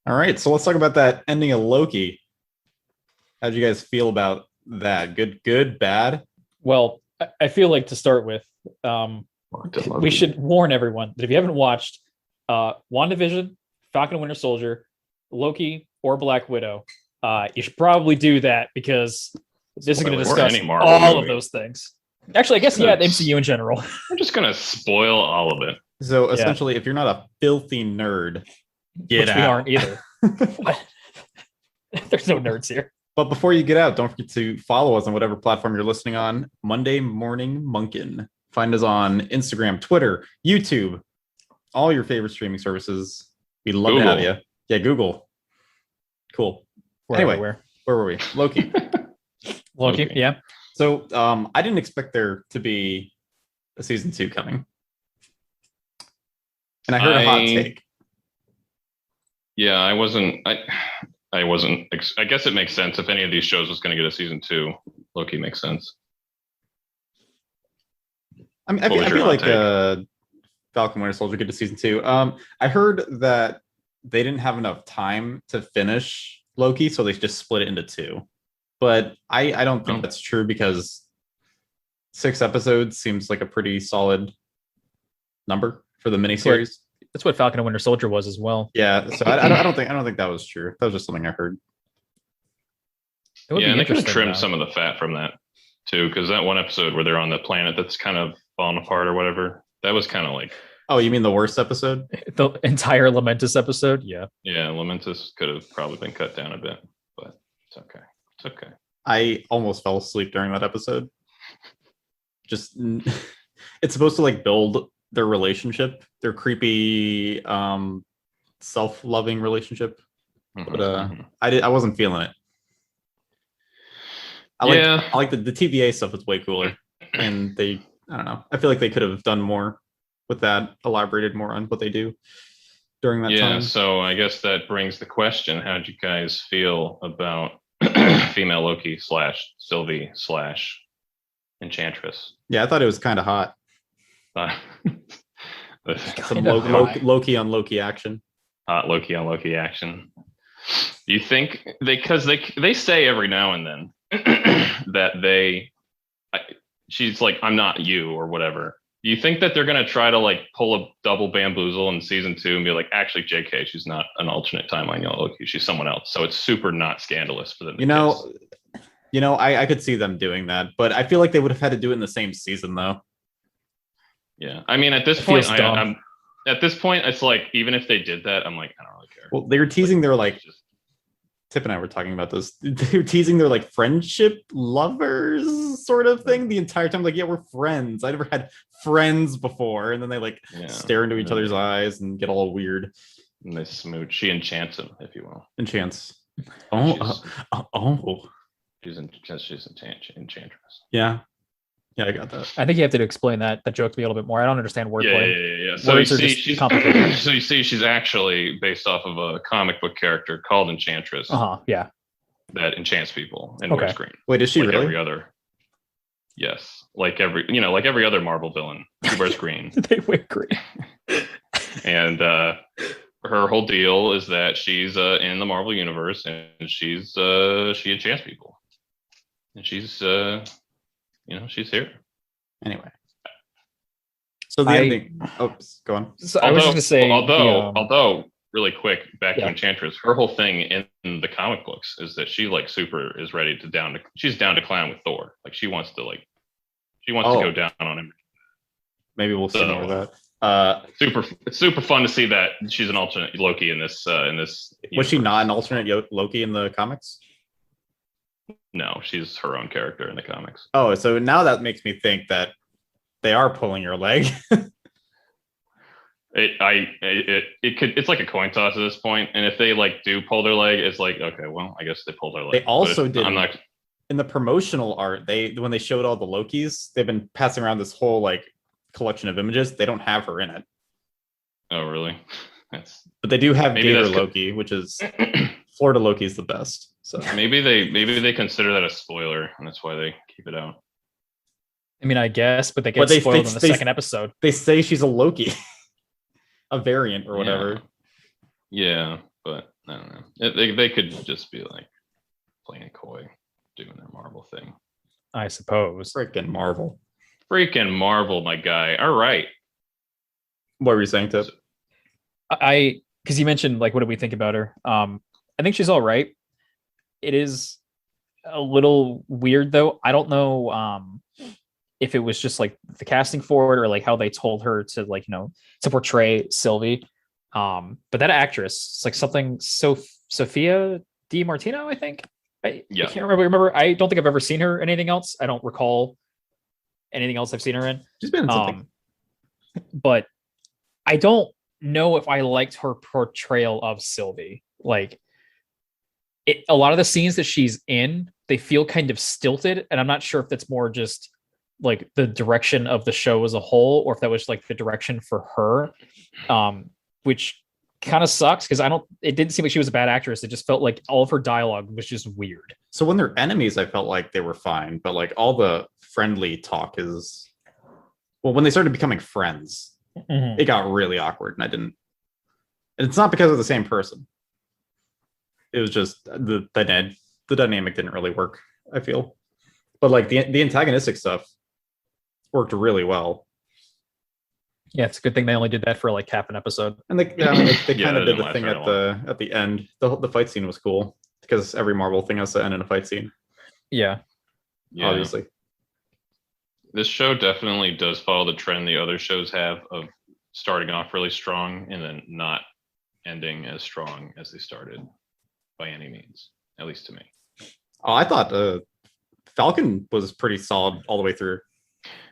All right, so let's talk about that ending of Loki. How'd you guys feel about that? Good, bad? Well, I feel like to start with, we should warn everyone that if you haven't watched WandaVision, Falcon and Winter Soldier, Loki, or Black Widow, you should probably do that because this is going to discuss all of those things. Actually, I guess, the MCU in general. I'm just going to spoil all of it. So essentially, if you're not a filthy nerd, which we aren't either. There's no nerds here. But before you get out, don't forget to follow us on whatever platform you're listening on. Monday Morning Monkin. Find us on Instagram, Twitter, YouTube, all your favorite streaming services. We'd love to have you. Yeah, Google. Cool. Anyway, where were we? Loki. Loki, yeah. So I didn't expect there to be a season 2 coming. And I heard a hot take. Yeah, I wasn't. I guess it makes sense if any of these shows was going to get a season 2. Loki makes sense. I mean, I feel like Falcon Winter Soldier get to season 2. I heard that they didn't have enough time to finish Loki, so they just split it into 2. But I don't think that's true because 6 episodes seems like a pretty solid number for the miniseries. That's what Falcon and Winter Soldier was as well. Yeah, so I don't think that was true. That was just something I heard. Yeah, and they could have trimmed some of the fat from that too, because that one episode where they're on the planet that's kind of falling apart or whatever, that was kind of like. Oh, you mean the worst episode? The entire Lamentus episode? Yeah. Yeah, Lamentus could have probably been cut down a bit, but it's okay. It's okay. I almost fell asleep during that episode. Just, it's supposed to like build their relationship, their creepy, self-loving relationship, but I wasn't feeling it. I like the TVA stuff. It's way cooler, and I don't know. I feel like they could have done more with that, elaborated more on what they do during that time. Yeah, so I guess that brings the question: how did you guys feel about female Loki / Sylvie / Enchantress? Yeah, I thought it was kind of hot. Some Loki on Loki action. Hot Loki on Loki action. You think because they say every now and then that she's like, I'm not you or whatever. Do you think that they're gonna try to like pull a double bamboozle in season 2 and be like, actually, JK, she's not an alternate timeline Loki, she's someone else. So it's super not scandalous for them. I could see them doing that, but I feel like they would have had to do it in the same season though. Yeah, I mean, at this point, it's like even if they did that, I'm like, I don't really care. Well, they were teasing their like. Tip and I were talking about this. They were teasing their like friendship lovers sort of thing the entire time. Like, yeah, we're friends. I never had friends before, and then they like stare into each other's eyes and get all weird. And they smooch. She enchants him, if you will. Enchants. She's enchantress. Yeah. Yeah, I got that. I think you have to explain that joke to me a little bit more. I don't understand wordplay. Yeah. So you see, she's actually based off of a comic book character called Enchantress. Yeah. That enchants people and wears green. Wait, is she like really? Every other. Yes, like every other Marvel villain, she wears green. They wear green. And her whole deal is that she's in the Marvel universe and she enchants people, and she's she's here. Anyway. So the ending. Oops, go on. So I was just going to say, although really quick, back to Enchantress, her whole thing in the comic books is that she like super is ready to she's down to clown with Thor. Like she wants to go down on him. Maybe we'll see more of that. It's super fun to see that she's an alternate Loki in this universe. Was she not an alternate Loki in the comics? No, she's her own character in the comics. Oh, so now that makes me think that they are pulling your leg. It's like a coin toss at this point, and if they like do pull their leg, it's like, okay, well, I guess they pulled their leg. They also did in the promotional art. When they showed all the Lokis, they've been passing around this whole like collection of images. They don't have her in it. Oh, really? But they do have Gator Loki, which is Florida Loki is the best. So maybe they consider that a spoiler, and that's why they keep it out. I mean, I guess, but they get spoiled in the second episode. They say she's a Loki, a variant or whatever. Yeah, but I don't know. They could just be like playing coy, doing their Marvel thing. I suppose. Freaking Marvel. Freaking Marvel, my guy. All right. What were you saying, Tip? Because you mentioned like, what do we think about her? I think she's all right. It is a little weird though. I don't know if it was just like the casting for it or like how they told her to like, to portray Sylvie. But that actress, it's like something Sophia Di Martino, I think. I can't remember. I don't think I've ever seen her in anything else. I don't recall anything else I've seen her in. She's been in something. But I don't know if I liked her portrayal of Sylvie. Like a lot of the scenes that she's in, they feel kind of stilted, and I'm not sure if that's more just like the direction of the show as a whole, or if that was like the direction for her, which kind of sucks because it didn't seem like she was a bad actress. It just felt like all of her dialogue was just weird. So when they're enemies, I felt like they were fine, but like all the friendly talk is, well, when they started becoming friends, it got really awkward, and I didn't. And it's not because of the same person. It was just the dynamic didn't really work, I feel. But like the antagonistic stuff worked really well. Yeah, it's a good thing they only did that for like half an episode. And they kind of did the thing at the end. The fight scene was cool because every Marvel thing has to end in a fight scene. Yeah. Obviously. This show definitely does follow the trend the other shows have of starting off really strong and then not ending as strong as they started by any means, at least to me. Oh, I thought Falcon was pretty solid all the way through.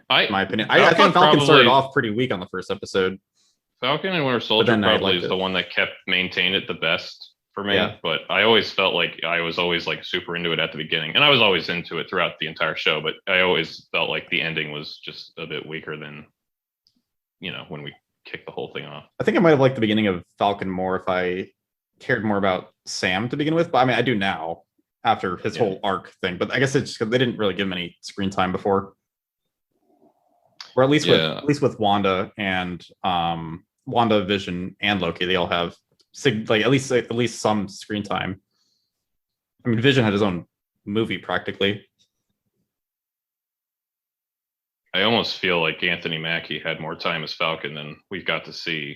In my opinion, I thought Falcon started off pretty weak on the first episode. Falcon and Winter Soldier probably is the one that kept maintained it the best for me. Yeah. But I always felt like I was always like super into it at the beginning, and I was always into it throughout the entire show. But I always felt like the ending was just a bit weaker than, when we kicked the whole thing off. I think I might have liked the beginning of Falcon more if I cared more about Sam to begin with. But I mean, I do now after his whole arc thing. But I guess it's just because they didn't really give him any screen time before. Or at least with Wanda and WandaVision and Loki, they all have at least some screen time. I mean, Vision had his own movie practically. I almost feel like Anthony Mackie had more time as Falcon than we've got to see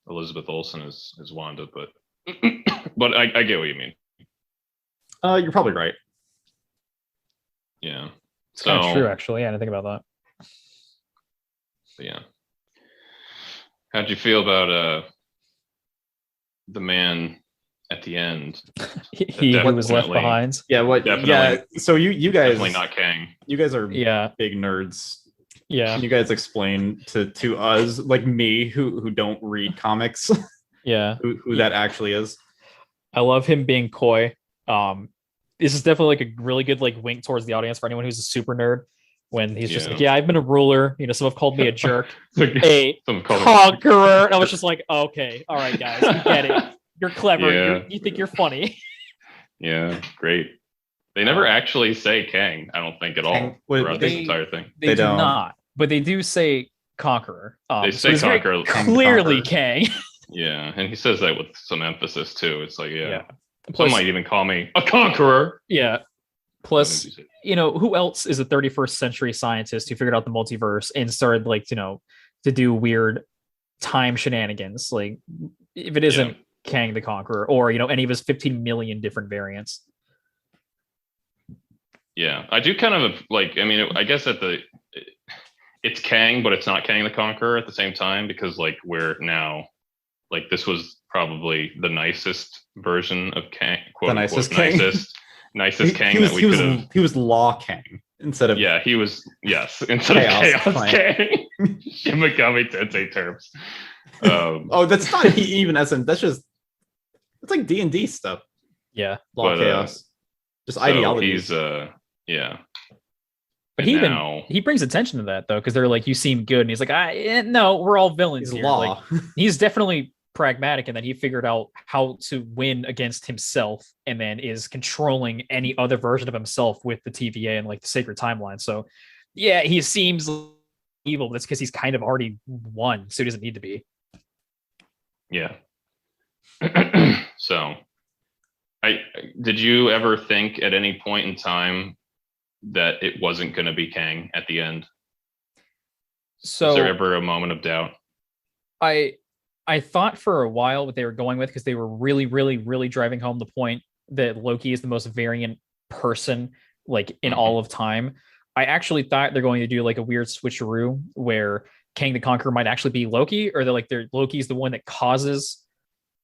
Elizabeth Olsen as Wanda, but but I get what you mean. You're probably right. Yeah, it's kind of true actually. Yeah, I didn't think about that. Yeah. How'd you feel about the man at the end? He was left behind. Yeah, so you guys definitely not Kang. You guys are big nerds. Yeah. Can you guys explain to us, like me, who don't read comics, who that actually is? I love him being coy. This is definitely like a really good like wink towards the audience for anyone who's a super nerd. When he's just like, I've been a ruler. Some have called me a jerk, a conqueror. And I was just like, okay, all right, guys, you get it. You're clever. Yeah. You think you're funny. Yeah, great. They never actually say Kang, I don't think at all throughout this entire thing. They do not, but they do say conqueror. They say conqueror. Clearly Kang. Yeah, and he says that with some emphasis too. It's like, some might even call me a conqueror. Yeah. Plus, who else is a 31st century scientist who figured out the multiverse and started to do weird time shenanigans? Like, if it isn't Kang the Conqueror or, any of his 15 million different variants. Yeah, I do kind of like, I guess it's Kang, but it's not Kang the Conqueror at the same time, because like we're now, like this was probably the nicest version of Kang, quote unquote, nicest Kang that we could have. He was Law Kang instead of. Yeah, he was. Yes, instead of Chaos Kang. Shimigami Tensei terms. That's not even SM. That's just. It's like D&D stuff. Yeah, Law Chaos. Just ideologies. He's But he brings attention to that though, because they're like, you seem good, and he's like, no, we're all villains. He's here. Law. Like, he's definitely pragmatic, and then he figured out how to win against himself, and then is controlling any other version of himself with the TVA and like the sacred timeline. So yeah, he seems evil, but it's because he's kind of already won, so he doesn't need to be. Yeah. So Did you ever think at any point in time that it wasn't going to be Kang at the end? So was there ever a moment of doubt? I thought for a while what they were going with, because they were really, really, really driving home the point that Loki is the most variant person like in all of time. I actually thought they're going to do like a weird switcheroo where Kang the Conqueror might actually be Loki, or they're Loki's the one that causes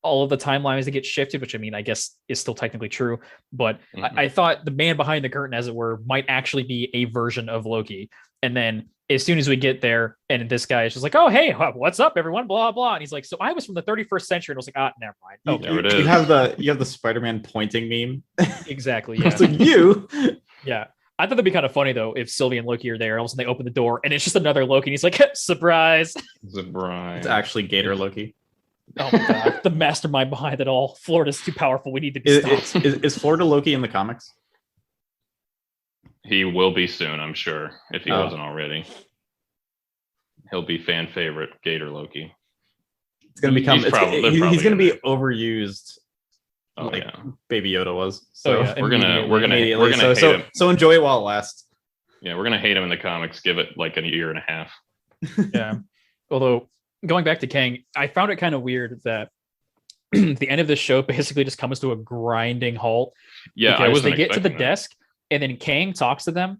all of the timelines to get shifted, which I mean, I guess is still technically true. But I thought the man behind the curtain, as it were, might actually be a version of Loki. And then as soon as we get there, and this guy is just like, "Oh, hey, what's up, everyone?" Blah blah. And he's like, "So I was from the 31st century," and I was like, "Ah, never mind." Oh, there it is. You have the Spider-Man pointing meme. Exactly. Yeah. It's like you. Yeah. I thought that'd be kind of funny though if Sylvie and Loki are there. All of a sudden they open the door and it's just another Loki, and he's like, "Surprise!" Surprise! It's actually Gator Loki. Oh my god, the mastermind behind it all. Florida's too powerful. We need to be stopped. Is Florida Loki in the comics? He will be soon, I'm sure, if he wasn't already. He'll be fan favorite Gator Loki. It's gonna become. He's gonna be overused. Oh like yeah, Baby Yoda was. So we're gonna hate him. So enjoy it while it lasts. Yeah, we're gonna hate him in the comics. Give it like a year and a half. Yeah. Although going back to Kang, I found it kind of weird that the end of the show basically just comes to a grinding halt. Yeah, because they get to the desk and then Kang talks to them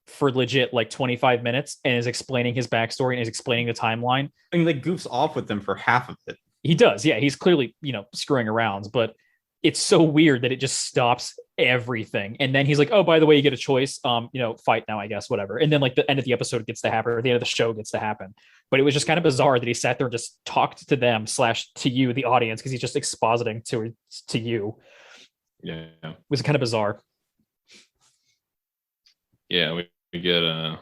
for legit like 25 minutes and is explaining his backstory and is explaining the timeline. I mean, like goofs off with them for half of it. He does, yeah. He's clearly, screwing around, but it's so weird that it just stops everything. And then he's like, "Oh, by the way, you get a choice. Fight now, I guess, whatever." And then like the end of the episode gets to happen, or the end of the show gets to happen. But it was just kind of bizarre that he sat there and just talked to them / to you, the audience, because he's just expositing to you. Yeah, it was kind of bizarre. Yeah, we get I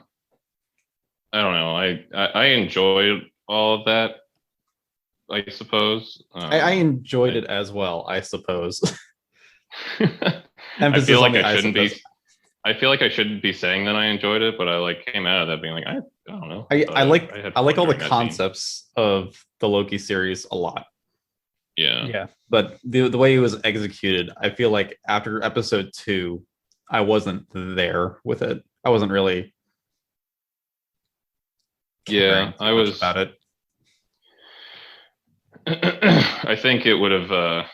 don't know. I enjoyed all of that. I suppose I enjoyed it as well. I suppose. I feel like I shouldn't be. I feel like I shouldn't be saying that I enjoyed it, but I like came out of that being like, I don't know. I like all the concepts of the Loki series a lot. Yeah. But the way it was executed, I feel like after episode 2, I wasn't there with it. I wasn't really. Yeah, I was about it. I think it would have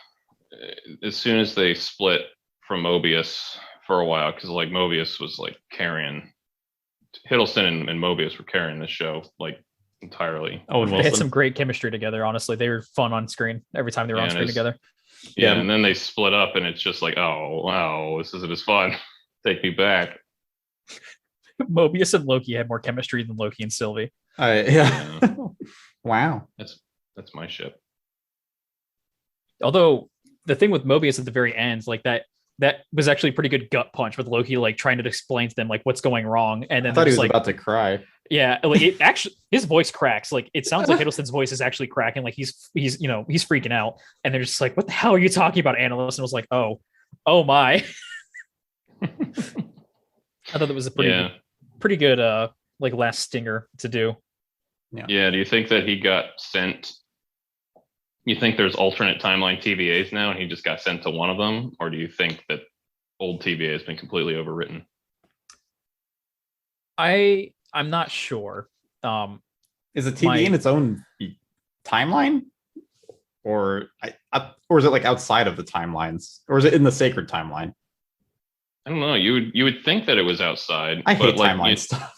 as soon as they split from Mobius for a while, because like Mobius was like carrying Hiddleston and Mobius were carrying this show like entirely. Oh, and they had some great chemistry together. Honestly, they were fun on screen every time they were on screen together. Yeah, and then they split up, and it's just like, oh wow, this isn't as fun. Take me back. Mobius and Loki had more chemistry than Loki and Sylvie. Yeah. Wow. That's my ship. Although the thing with Mobius at the very end, like that was actually a pretty good gut punch with Loki, like trying to explain to them like what's going wrong. And then I thought he was about to cry. Yeah, like it actually, his voice cracks. Like it sounds like Hiddleston's voice is actually cracking. Like he's freaking out. And they're just like, "What the hell are you talking about, analyst?" And I was like, "Oh my." I thought that was a pretty good like last stinger to do. Yeah. Do you think that he got sent? You think there's alternate timeline TVAs now, and he just got sent to one of them, or do you think that old TVA has been completely overwritten? I'm not sure. Is a TVA in its own timeline, or is it like outside of the timelines, or is it in the sacred timeline? I don't know. You would think that it was outside. I hate timeline stuff.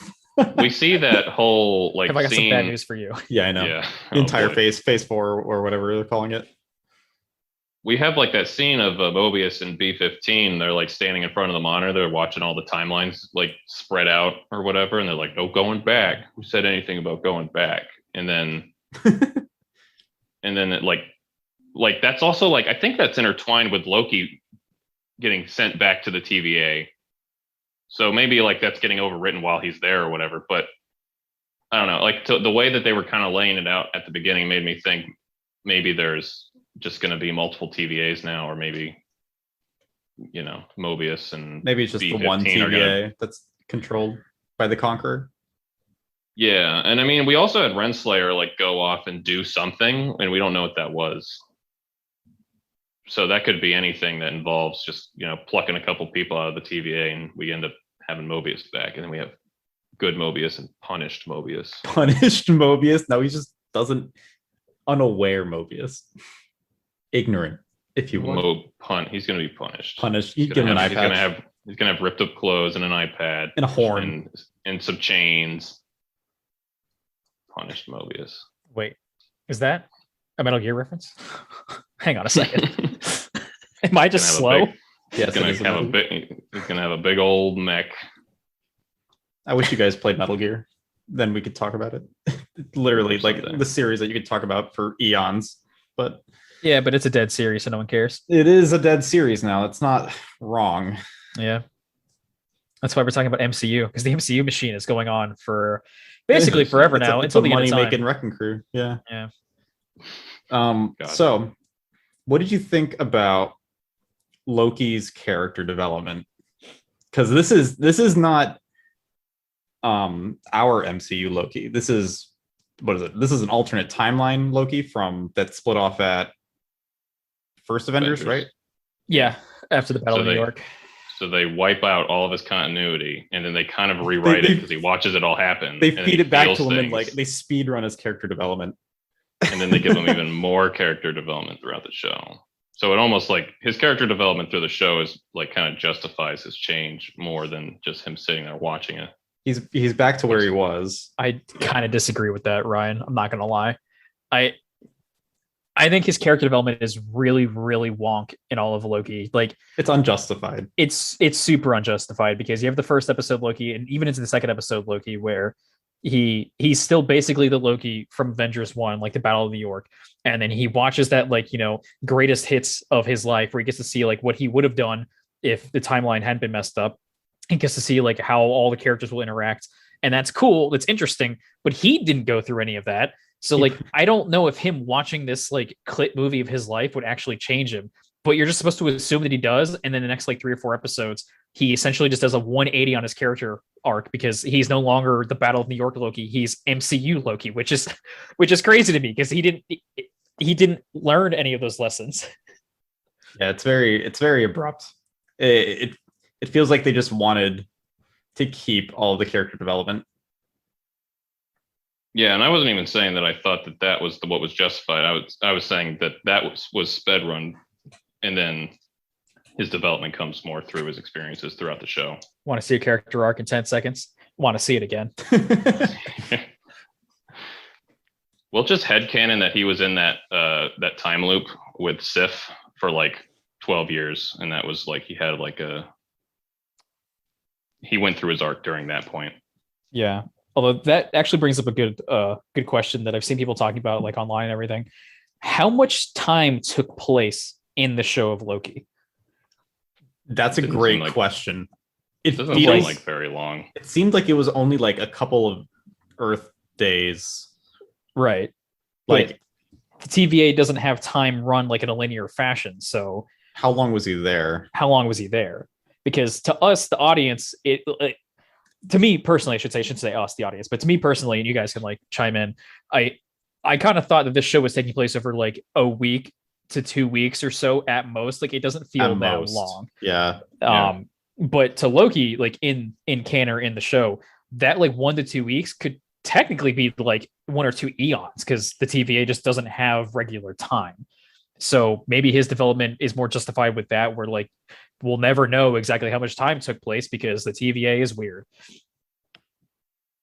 We see that whole like. Have I got scene... some bad news for you? Yeah, I know. Yeah. The entire phase 4 or whatever they're calling it. We have like that scene of Mobius and B-15. They're like standing in front of the monitor. They're watching all the timelines like spread out or whatever, and they're like, "No going back." Who said anything about going back? And then, it like that's also like I think that's intertwined with Loki getting sent back to the TVA. So maybe like that's getting overwritten while he's there or whatever. But I don't know. Like the way that they were kind of laying it out at the beginning made me think maybe there's just going to be multiple TVAs now, or maybe Mobius and maybe it's just the one TVA that's controlled by the Conqueror. Yeah, and I mean we also had Renslayer like go off and do something, and we don't know what that was. so that could be anything that involves just plucking a couple people out of the TVA, and we end up having Mobius back, and then we have good Mobius and punished Mobius. Punished Mobius? No, he just doesn't. Unaware Mobius. Ignorant, if you will. He's going to be punished. Punished. He's going to have ripped up clothes and an iPad. And a horn. And some chains. Punished Mobius. Wait, is that a Metal Gear reference? Hang on a second. Am I just slow? He's going to have a big old mech. I wish you guys played Metal Gear. Then we could talk about it. Literally, like the series that you could talk about for eons. But yeah, but it's a dead series, so no one cares. It is a dead series now. It's not wrong. Yeah. That's why we're talking about MCU, because the MCU machine is going on for basically forever now. Until the money making Wrecking Crew. Yeah. Yeah. So what did you think about Loki's character development? Because this is not our MCU Loki. This is This is an alternate timeline Loki from that split off at First Avengers, right? Yeah, after the Battle of New York. So they wipe out all of his continuity, and then they kind of rewrite it because he watches it all happen. They feed it back to him and like they speed run his character development, and then they give him even more character development throughout the show. So it almost like his character development through the show is like kind of justifies his change more than just him sitting there watching it. He's back to where he was. I kind of disagree with that, Ryan. I'm not gonna lie. I think his character development is really, really wonk in all of Loki. Like it's unjustified. It's super unjustified because you have the first episode Loki, and even into the second episode Loki, where he's still basically the Loki from Avengers 1, like the Battle of New York. And then he watches that, like, greatest hits of his life where he gets to see like what he would have done if the timeline hadn't been messed up. He gets to see like how all the characters will interact. And that's cool. That's interesting. But he didn't go through any of that. So like, I don't know if him watching this like clip movie of his life would actually change him, but you're just supposed to assume that he does. And then the next like 3 or 4 episodes, he essentially just does a 180 on his character arc because he's no longer the Battle of New York Loki. He's MCU Loki, which is crazy to me because he didn't learn any of those lessons. Yeah, it's very abrupt. It feels like they just wanted to keep all the character development. Yeah, and I wasn't even saying that I thought that was what was justified. I was saying that was sped run, and then his development comes more through his experiences throughout the show. Want to see a character arc in 10 seconds? Want to see it again? Well, just headcanon that he was in that time loop with Sif for like 12 years, and that was like he went through his arc during that point. Yeah. Although that actually brings up a good question that I've seen people talking about like online and everything. How much time took place in the show of Loki? That's a great question. It doesn't feel like very long. It seemed like it was only like a couple of Earth days. Right. Like the TVA doesn't have time run like in a linear fashion. So how long was he there? Because to us, the audience, to me personally, I shouldn't say us, the audience, but to me personally, and you guys can like chime in. I kind of thought that this show was taking place over like a week to 2 weeks or so at most. Like it doesn't feel that long. Yeah. But to Loki, like in canon or in the show, that like 1 to 2 weeks could technically be like 1 or 2 eons because the TVA just doesn't have regular time. So maybe his development is more justified with that, where like we'll never know exactly how much time took place because the TVA is weird.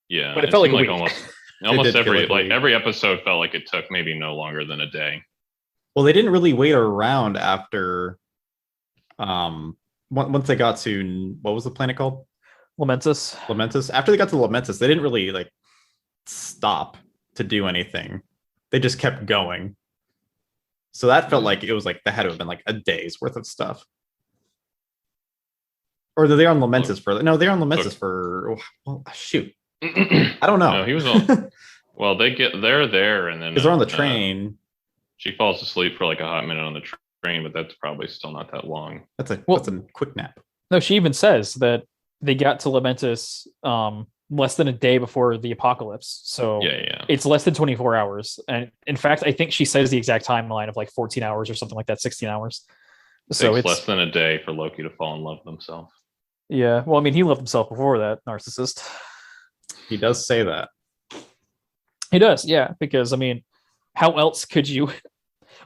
Yeah, but it felt like almost every episode felt like it took maybe no longer than a day. Well, they didn't really wait around after once they got to, what was the planet called? Lamentus. After they got to Lamentus, they didn't really like stop to do anything. They just kept going. So that felt like it was like that had to have been like a day's worth of stuff. Or they're on Lamentus for they're on Lamentus for shoot. I don't know. No, he was on. Well, they're there, and then because they're on the train. She falls asleep for like a hot minute on the train, but that's probably still not that long. That's a quick nap. No, she even says that they got to Lamentus less than a day before the apocalypse. So it's less than 24 hours. And in fact, I think she says the exact timeline of like 14 hours or something like that, 16 hours. So it's less than a day for Loki to fall in love with himself. Yeah. Well, I mean, he loved himself before that, narcissist. He does say that. He does, yeah. Because, I mean, how else could you...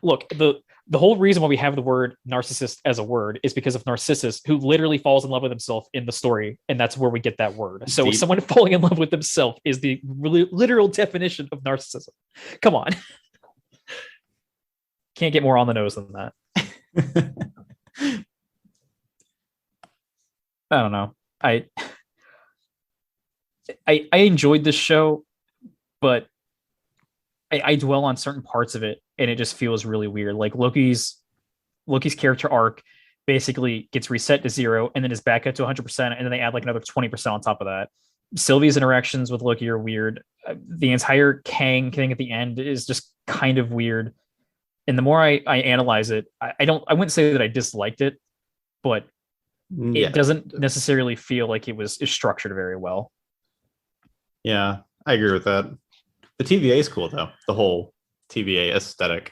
Look, the whole reason why we have the word narcissist as a word is because of Narcissus, who literally falls in love with himself in the story, and that's where we get that word. So someone falling in love with himself is the literal definition of narcissism. Come on. Can't get more on the nose than that. I don't know. I enjoyed this show, but I dwell on certain parts of it, and it just feels really weird. Like Loki's character arc basically gets reset to 0 and then is back up to 100%, and then they add like another 20% on top of that. Sylvie's interactions with Loki are weird. The entire Kang thing at the end is just kind of weird. And the more I analyze it, I wouldn't say that I disliked it, but it doesn't necessarily feel like it was structured very well. Yeah, I agree with that. The TVA is cool though. The whole TVA aesthetic.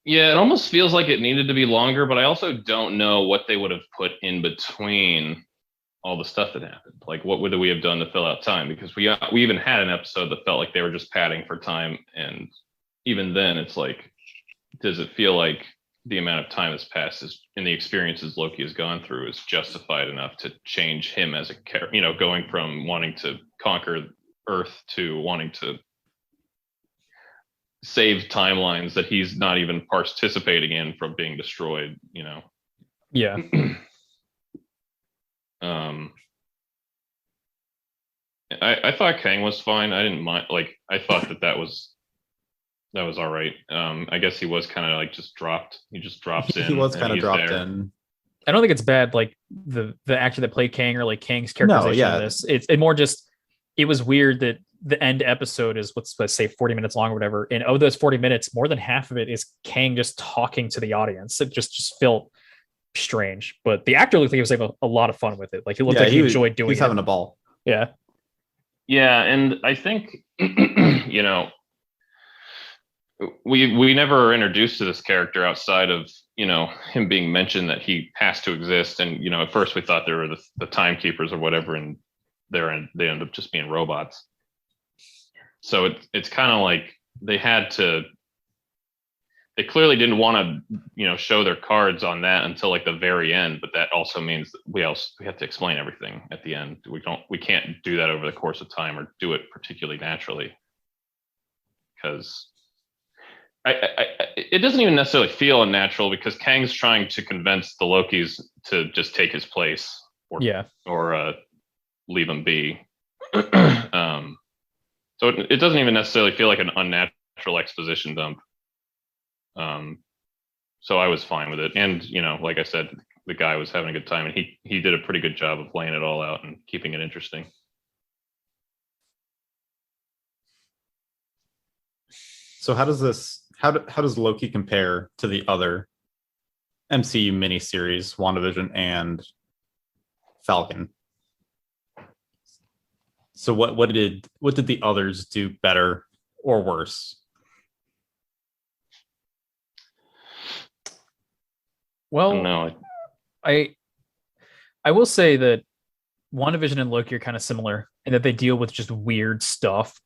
Yeah, it almost feels like it needed to be longer, but I also don't know what they would have put in between all the stuff that happened. Like, what would we have done to fill out time? Because we even had an episode that felt like they were just padding for time, and even then, it's like, does it feel like the amount of time that's passed in the experiences Loki has gone through is justified enough to change him as a character? Going from wanting to conquer Earth to wanting to save timelines that he's not even participating in from being destroyed. Yeah. I thought Kang was fine. I didn't mind. Like, I thought that was all right. I guess he was kind of like just dropped. He just drops in. He was kind of dropped in. I don't think it's bad. Like the actor that played Kang or like Kang's characterization of this. It's more just, it was weird that the end episode is let's say 40 minutes long or whatever. And of those 40 minutes, more than half of it is Kang just talking to the audience. It just felt strange. But the actor looked like he was having a lot of fun with it. Like, he looked like he enjoyed doing it. He's having a ball. Yeah. Yeah, and I think we never are introduced to this character outside of him being mentioned that he has to exist. And at first we thought they were the timekeepers or whatever, and they end up just being robots. So it's kind of like they clearly didn't want to show their cards on that until like the very end, but that also means that we have to explain everything at the end. We can't do that over the course of time or do it particularly naturally, because it doesn't even necessarily feel unnatural, because Kang's trying to convince the Lokis to just take his place or leave him be. So it doesn't even necessarily feel like an unnatural exposition dump. So I was fine with it. And, like I said, the guy was having a good time, and he did a pretty good job of laying it all out and keeping it interesting. So how does Loki compare to the other MCU miniseries, WandaVision and Falcon? So what did the others do better or worse? Well, no, I will say that WandaVision and Loki are kind of similar in that they deal with just weird stuff.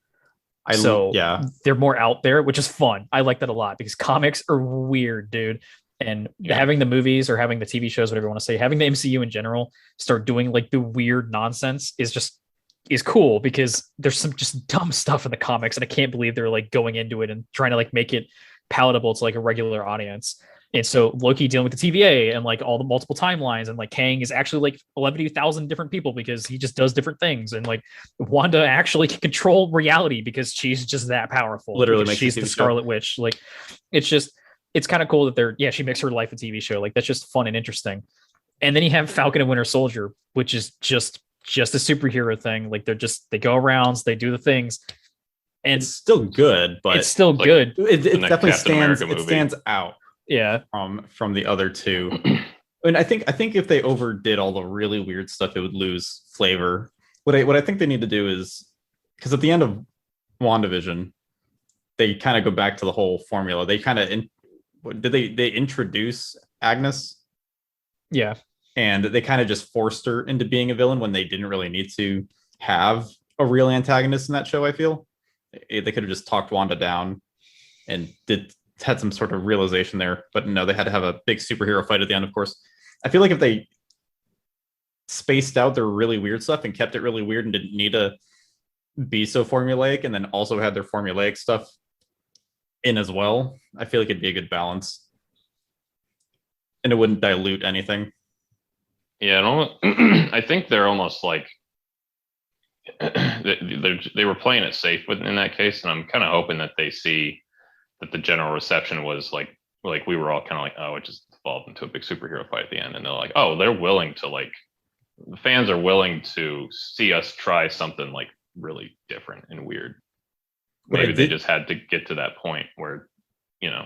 They're more out there, which is fun. I like that a lot, because comics are weird, dude. And having the movies or having the TV shows, whatever you want to say, having the MCU in general start doing like the weird nonsense is cool, because there's some just dumb stuff in the comics, and I can't believe they're like going into it and trying to like make it palatable to like a regular audience. And so Loki dealing with the TVA and like all the multiple timelines, and like Kang is actually like 11,000 different people because he just does different things. And like Wanda actually can control reality because she's just that powerful. Literally, she's the Scarlet Witch. Like, it's kind of cool that she makes her life a TV show. Like, that's just fun and interesting. And then you have Falcon and Winter Soldier, which is just a superhero thing. Like, they go around, they do the things. And it's still good, but it's still good. It definitely stands out. Yeah. From the other two. And I think if they overdid all the really weird stuff, it would lose flavor. What I think they need to do is, because at the end of WandaVision, they kind of go back to the whole formula. They kind of they introduce Agnes? Yeah. And they kind of just forced her into being a villain when they didn't really need to have a real antagonist in that show. I feel they could have just talked Wanda down and had some sort of realization there, but no, they had to have a big superhero fight at the end. Of course, I feel like if they spaced out their really weird stuff and kept it really weird and didn't need to be so formulaic, and then also had their formulaic stuff in as well, I feel like it'd be a good balance, and it wouldn't dilute anything. Yeah, I think they're almost like they were playing it safe in that case, and I'm kind of hoping that they see that the general reception was like we were all kind of like, oh, it just evolved into a big superhero fight at the end, and they're like, oh, they're willing to, like, the fans are willing to see us try something like really different and weird. Maybe they just had to get to that point where, you know,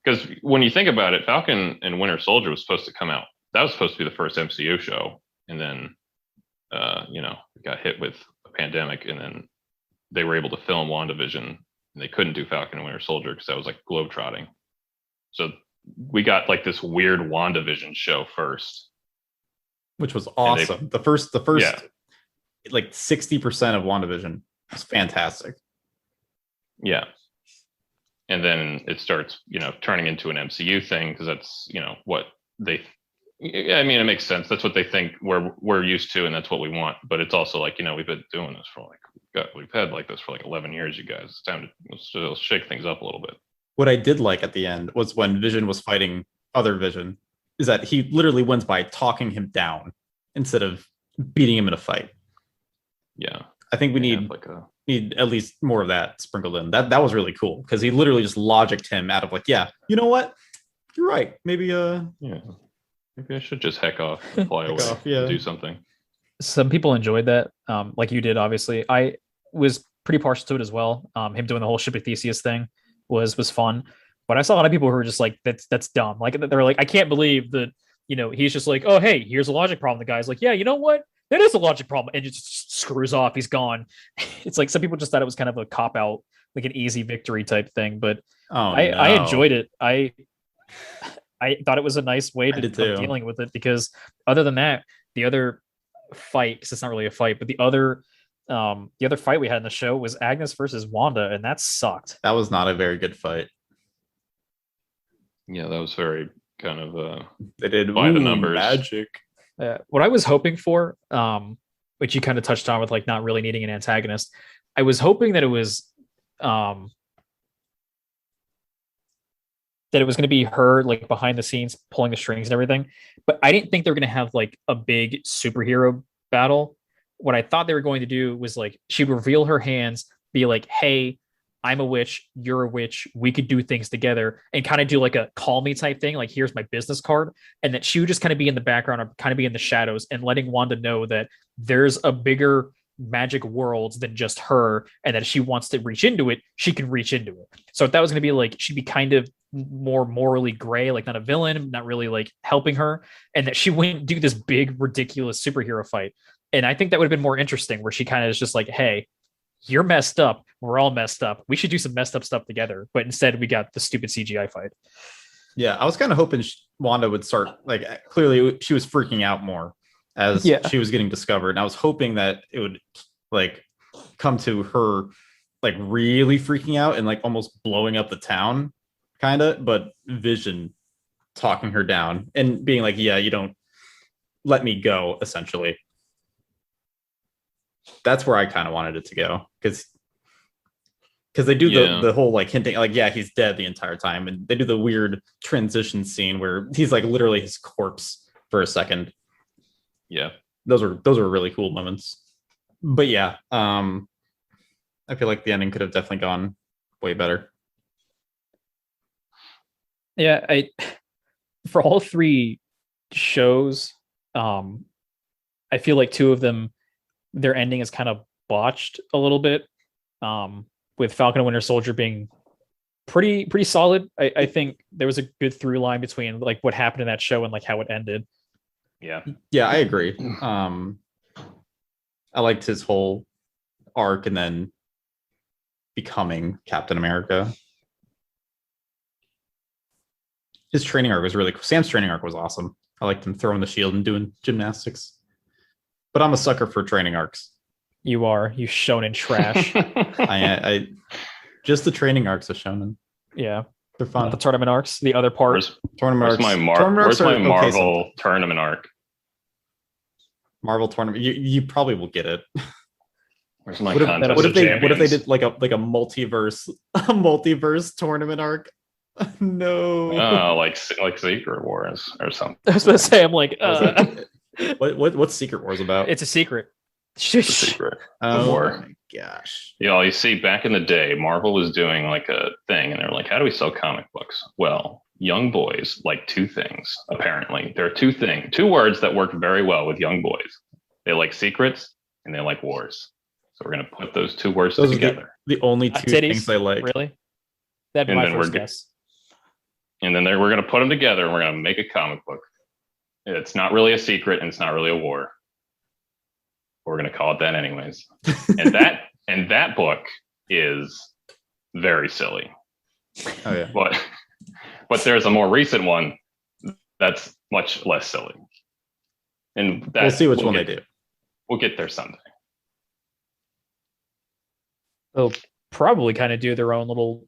because when you think about it, Falcon and Winter Soldier was supposed to come out. That was supposed to be the first MCU show, and then you know, got hit with a pandemic, and then they were able to film WandaVision, and they couldn't do Falcon and Winter Soldier because that was like globetrotting. So we got like this weird WandaVision show first, which was awesome. The first like 60% of WandaVision was fantastic. Yeah. And then it starts, you know, turning into an MCU thing because that's, you know, what they, I mean, it makes sense. That's what they think we're used to, and that's what we want. But it's also like, you know, we've been doing this for like, we've had like this for like 11 years, you guys. It's time to shake things up a little bit. What I did like at the end was when Vision was fighting other Vision, is that he literally wins by talking him down instead of beating him in a fight. Yeah. I think we need at least more of that sprinkled in. That was really cool because he literally just logicked him out of like, yeah, you know what? You're right. Maybe maybe I should just heck off and fly away and do something. Some people enjoyed that, like you did, obviously. I was pretty partial to it as well. Him doing the whole Ship of Theseus thing was fun. But I saw a lot of people who were just like, that's dumb. Like, they were like, I can't believe that, you know, he's just like, oh, hey, here's a logic problem. The guy's like, yeah, you know what? That is a logic problem. And just screws off. He's gone. It's like some people just thought it was kind of a cop-out, like an easy victory type thing. But I enjoyed it. I thought it was a nice way to dealing with it, because other than that, the other fight, because it's not really a fight, but the other fight we had in the show was Agnes versus Wanda, and that sucked. That was not a very good fight. Yeah, that was very kind of they did by the numbers magic. What I was hoping for, which you kind of touched on with like not really needing an antagonist, I was hoping that it was going to be her like behind the scenes pulling the strings and everything, but I didn't think they were going to have like a big superhero battle. What I thought they were going to do was like she'd reveal her hands, be like, hey, I'm a witch, you're a witch, we could do things together, and kind of do like a call me type thing, like here's my business card, and that she would just kind of be in the background or kind of be in the shadows and letting Wanda know that there's a bigger magic world than just her, and that if she wants to reach into it, she can reach into it. So that was going to be like, she'd be kind of more morally gray, like not a villain, not really like helping her, and that she wouldn't do this big ridiculous superhero fight. And I think that would have been more interesting, where she kind of is just like, hey, you're messed up, we're all messed up, we should do some messed up stuff together. But instead we got the stupid CGI fight. Yeah, I was kind of hoping Wanda would start, like, clearly she was freaking out more as she was getting discovered, and I was hoping that it would like come to her like really freaking out and like almost blowing up the town kind of, but Vision talking her down and being like, yeah, you don't let me go, essentially. That's where I kind of wanted it to go, because they do the whole like hinting, like, yeah, he's dead the entire time, and they do the weird transition scene where he's like literally his corpse for a second. Yeah, those are really cool moments. But yeah, I feel like the ending could have definitely gone way better. Yeah, for all three shows, I feel like two of them, their ending is kind of botched a little bit, with Falcon and Winter Soldier being pretty solid. I think there was a good through line between like what happened in that show and like how it ended. Yeah, I agree. I liked his whole arc and then becoming Captain America. His training arc was really cool. Sam's training arc was awesome. I liked him throwing the shield and doing gymnastics. But I'm a sucker for training arcs. You are. You shonen trash. I just the training arcs of shonen. Yeah. They're fun. Not the tournament arcs, the other part. Tournament where's arcs. my Marvel tournament arc? Marvel tournament. You probably will get it. Where's my what if they did like a multiverse tournament arc? No. Oh, like Secret Wars or something. I was gonna say, I'm like, what's Secret Wars about? It's a secret. It's a secret. Oh my gosh. You see, back in the day, Marvel was doing like a thing, and they were like, "How do we sell comic books?" Well, young boys like two things. Apparently, there are two words that work very well with young boys. They like secrets and they like wars. So we're gonna put those two words together. The only two things they like. Really? That'd be my first guess. And then we're gonna put them together, and we're gonna make a comic book. It's not really a secret, and it's not really a war. We're going to call it that anyways. And that book is very silly. Oh yeah. But there's a more recent one that's much less silly. And we'll see which one they do. We'll get there someday. They'll probably kind of do their own little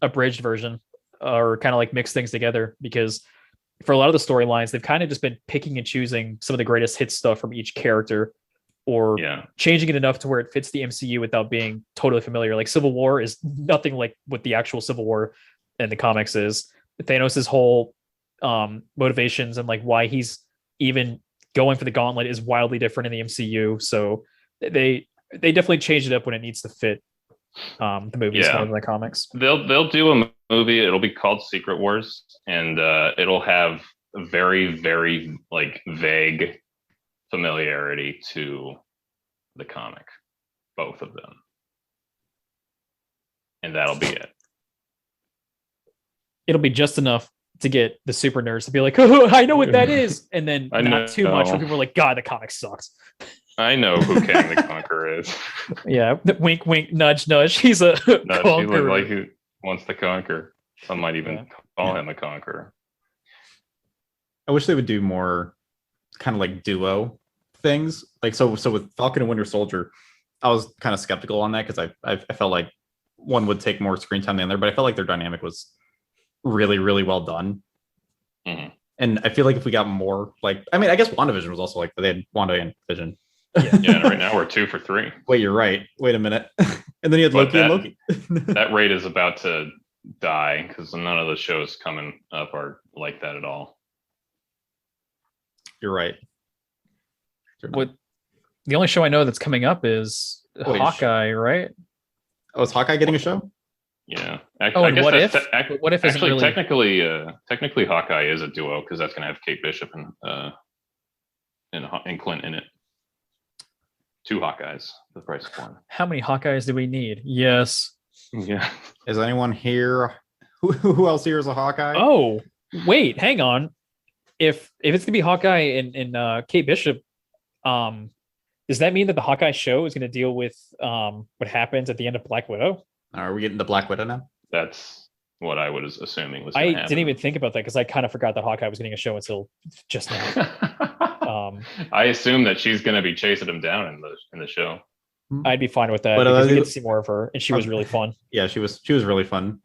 abridged version or kind of like mix things together, because for a lot of the storylines, they've kind of just been picking and choosing some of the greatest hit stuff from each character, or changing it enough to where it fits the MCU without being totally familiar. Like Civil War is nothing like what the actual Civil War in the comics is. Thanos' whole motivations and like why he's even going for the gauntlet is wildly different in the MCU. So they definitely changed it up when it needs to fit the movies more than the comics. They'll do a movie. It'll be called Secret Wars, and it'll have a very, very like vague familiarity to the comic, both of them, and that'll be it. It'll be just enough to get the super nerds to be like, "Oh, I know what that is," and then not too much when people are like, "God, the comic sucks." I know who Kang the Conqueror is. Yeah, wink, wink, nudge, nudge. He's a conqueror. He looks like he wants to conquer. Some might even call him a conqueror. I wish they would do more kind of like duo things. Like so with Falcon and Winter Soldier, I was kind of skeptical on that because I felt like one would take more screen time than the other, but I felt like their dynamic was really, really well done. Mm-hmm. And I feel like if we got more, like, I mean, I guess WandaVision was also like, they had Wanda and Vision. Yeah, right now we're 2 for 3. Wait, you're right. Wait a minute. And then you had Loki and Loki. That rate is about to die because none of the shows coming up are like that at all. You're right. What the only show I know that's coming up is Hawkeye, right? Oh, is Hawkeye getting a show? Yeah. I guess what if? What if actually really... technically Hawkeye is a duo because that's going to have Kate Bishop and Clint in it. 2 Hawkeyes, the price of 1. How many Hawkeyes do we need? Yes. Yeah. Is anyone here? Who else here is a Hawkeye? Oh, wait, hang on. If it's gonna be Hawkeye and Kate Bishop, does that mean that the Hawkeye show is going to deal with what happens at the end of Black Widow? Are we getting to Black Widow now? That's what I was assuming was. I didn't even think about that because I kind of forgot that Hawkeye was getting a show until just now. I assume that she's going to be chasing him down in the show. I'd be fine with that because we get to see more of her, and she was really fun. Yeah, she was really fun.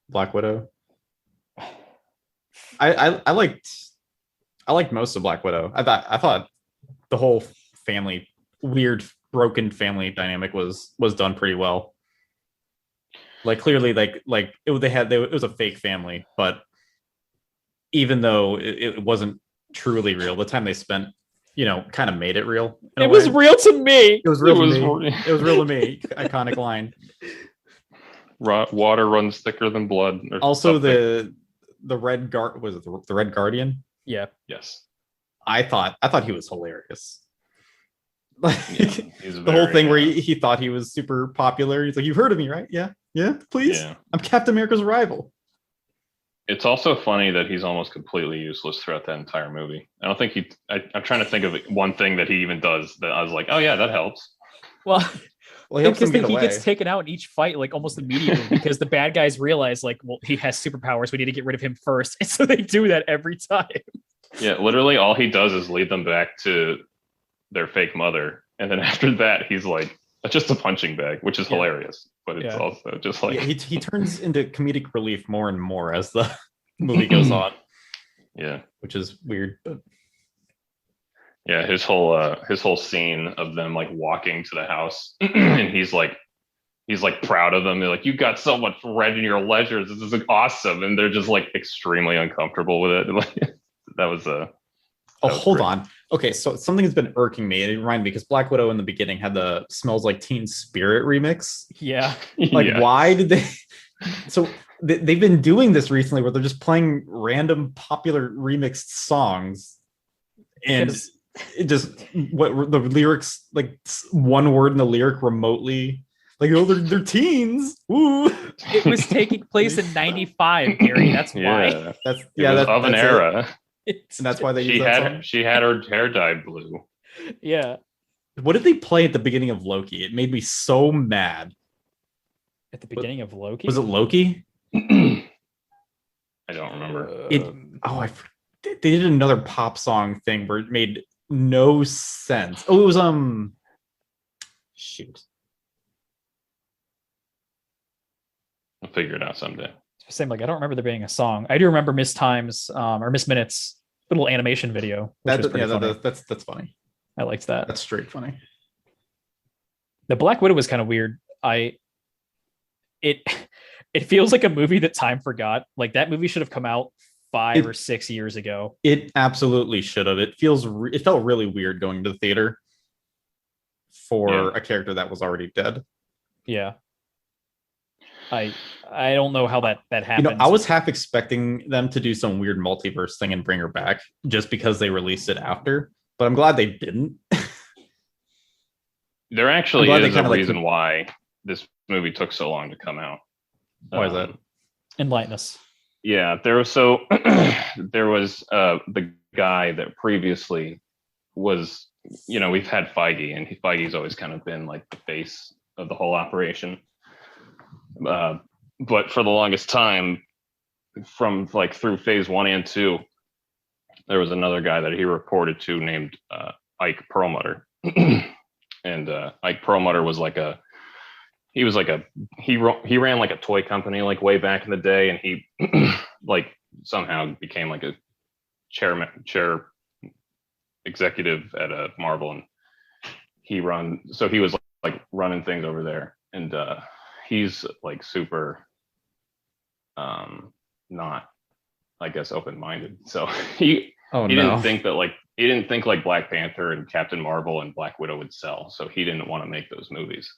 Black Widow. I liked most of Black Widow. I thought the whole weird broken family dynamic was done pretty well. Like clearly, it was a fake family, but even though it wasn't truly real, the time they spent, kind of made it real. It was real to me. It was real to me. It was real to me. Iconic line. Water runs thicker than blood. Also, the Red Guard was it the Red Guardian? Yeah. Yes. I thought he was hilarious. The whole thing where he thought he was super popular. He's like, "You've heard of me, right? Yeah, please. Yeah. I'm Captain America's rival." It's also funny that he's almost completely useless throughout that entire movie. I don't think I'm trying to think of one thing that he even does that I was like, "Oh yeah, that helps." Well, Well, he helps because him get he away. gets taken out in each fight like almost immediately because the bad guys realize like, well, he has superpowers. We need to get rid of him first, and so they do that every time. Yeah, literally all he does is lead them back to their fake mother, and then after that, he's like just a punching bag, which is hilarious. But it's also just like he turns into comedic relief more and more as the movie goes on. Yeah, which is weird, but yeah, his whole scene of them like walking to the house, and he's like proud of them. They're like, "You got so much red in your ledgers. This is like, awesome," and they're just like extremely uncomfortable with it. Like that was hold on. Okay, so something has been irking me. It reminded me because Black Widow in the beginning had the "Smells Like Teen Spirit" remix. Yeah, like why did they? So they've been doing this recently, where they're just playing random popular remixed songs, and it just what the lyrics like one word in the lyric remotely. Like, oh, they're teens. Ooh. It was taking place in '95, Gary. That's why. That's of an era. And that's why they use that song? She had her hair dyed blue. Yeah. What did they play at the beginning of Loki? It made me so mad. At the beginning of Loki? Was it Loki? I don't remember. They did another pop song thing where it made no sense. Oh, it was shoot. I'll figure it out someday. Same, like I don't remember there being a song. I do remember Miss Times or Miss Minutes little animation video. That's funny. I liked that. That's straight funny. The Black Widow was kind of weird. It feels like a movie that time forgot. Like that movie should have come out 5 or 6 years ago. It absolutely should have. It felt really weird going to the theater for a character that was already dead. Yeah. I don't know how that happened. I was half expecting them to do some weird multiverse thing and bring her back just because they released it after, but I'm glad they didn't. There actually is a reason why this movie took so long to come out. Why is that? Enlighten us. Yeah, there was the guy that previously was, we've had Feige, and Feige's always kind of been like the face of the whole operation. But for the longest time, from like through phase 1 and 2, there was another guy that he reported to named Ike Perlmutter. And Ike Perlmutter was he ran like a toy company like way back in the day, and he like somehow became like a chair executive at Marvel, and he was like running things over there, and he's like super not, I guess, open-minded. So he didn't think like Black Panther and Captain Marvel and Black Widow would sell, so he didn't want to make those movies.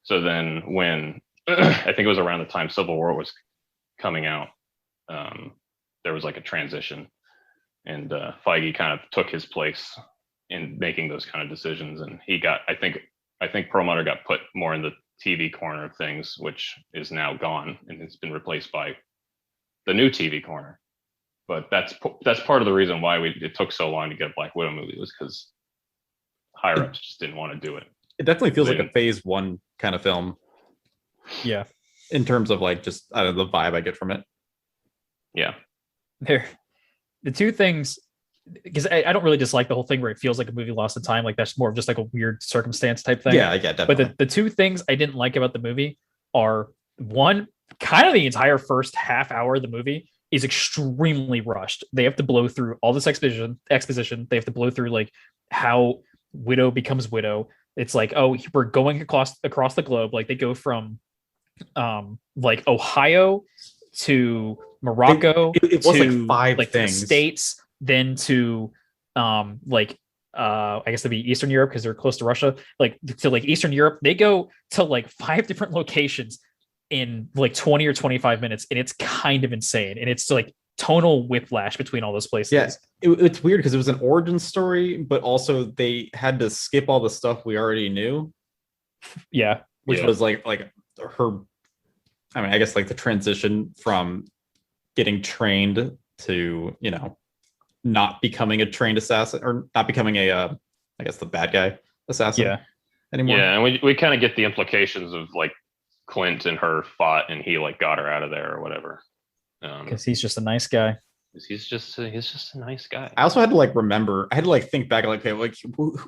So then when I think it was around the time Civil War was coming out, there was like a transition, and Feige kind of took his place in making those kind of decisions, and he got, I think Perlmutter got put more in the TV corner of things, which is now gone, and it's been replaced by the new TV corner. But that's part of the reason why it took so long to get a Black Widow movie, was because higher ups just didn't want to do it. It definitely feels like a phase 1 kind of film. Yeah. In terms of like just the vibe I get from it. Yeah. The two things, because I don't really dislike the whole thing where it feels like a movie lost in time. Like that's more of just like a weird circumstance type thing. Yeah, I get definitely. But the two things I didn't like about the movie are, one, kind of the entire first half hour of the movie is extremely rushed. They have to blow through all this exposition. They have to blow through like how Widow becomes Widow. It's like, oh, we're going across the globe. Like they go from like Ohio to Morocco. It was to, like 5 like things. The States, then to I guess it'd be Eastern Europe because they're close to Russia. Like to like Eastern Europe, they go to like 5 different locations in like 20 or 25 minutes, and it's kind of insane. And it's like tonal whiplash between all those places. Yeah, it's weird because it was an origin story, but also they had to skip all the stuff we already knew. Yeah, which was like her. I mean, I guess like the transition from getting trained to not becoming a trained assassin, or not becoming I guess the bad guy assassin. Yeah. anymore. Yeah, and we kind of get the implications of like Clint and her fought, and he like got her out of there or whatever. Because he's just a nice guy. He's just a nice guy. I also had to like remember. I had to like think back, like, okay, like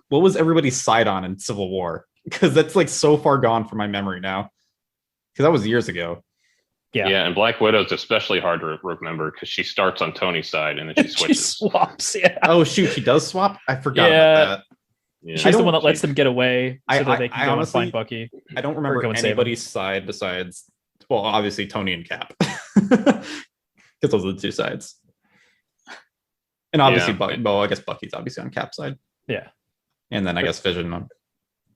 what was everybody's side on in Civil War? Because that's like so far gone from my memory now. Because that was years ago. Yeah, and Black Widow's especially hard to remember because she starts on Tony's side and then she switches. She swaps. Yeah. Oh shoot, she does swap. I forgot about that. Yeah. She's the one that lets them get away so that they can go honestly, and find Bucky. I don't remember anybody's side besides, well, obviously Tony and Cap, because those are the two sides. And obviously, well, I guess Bucky's obviously on Cap's side. Yeah. And then I guess Vision on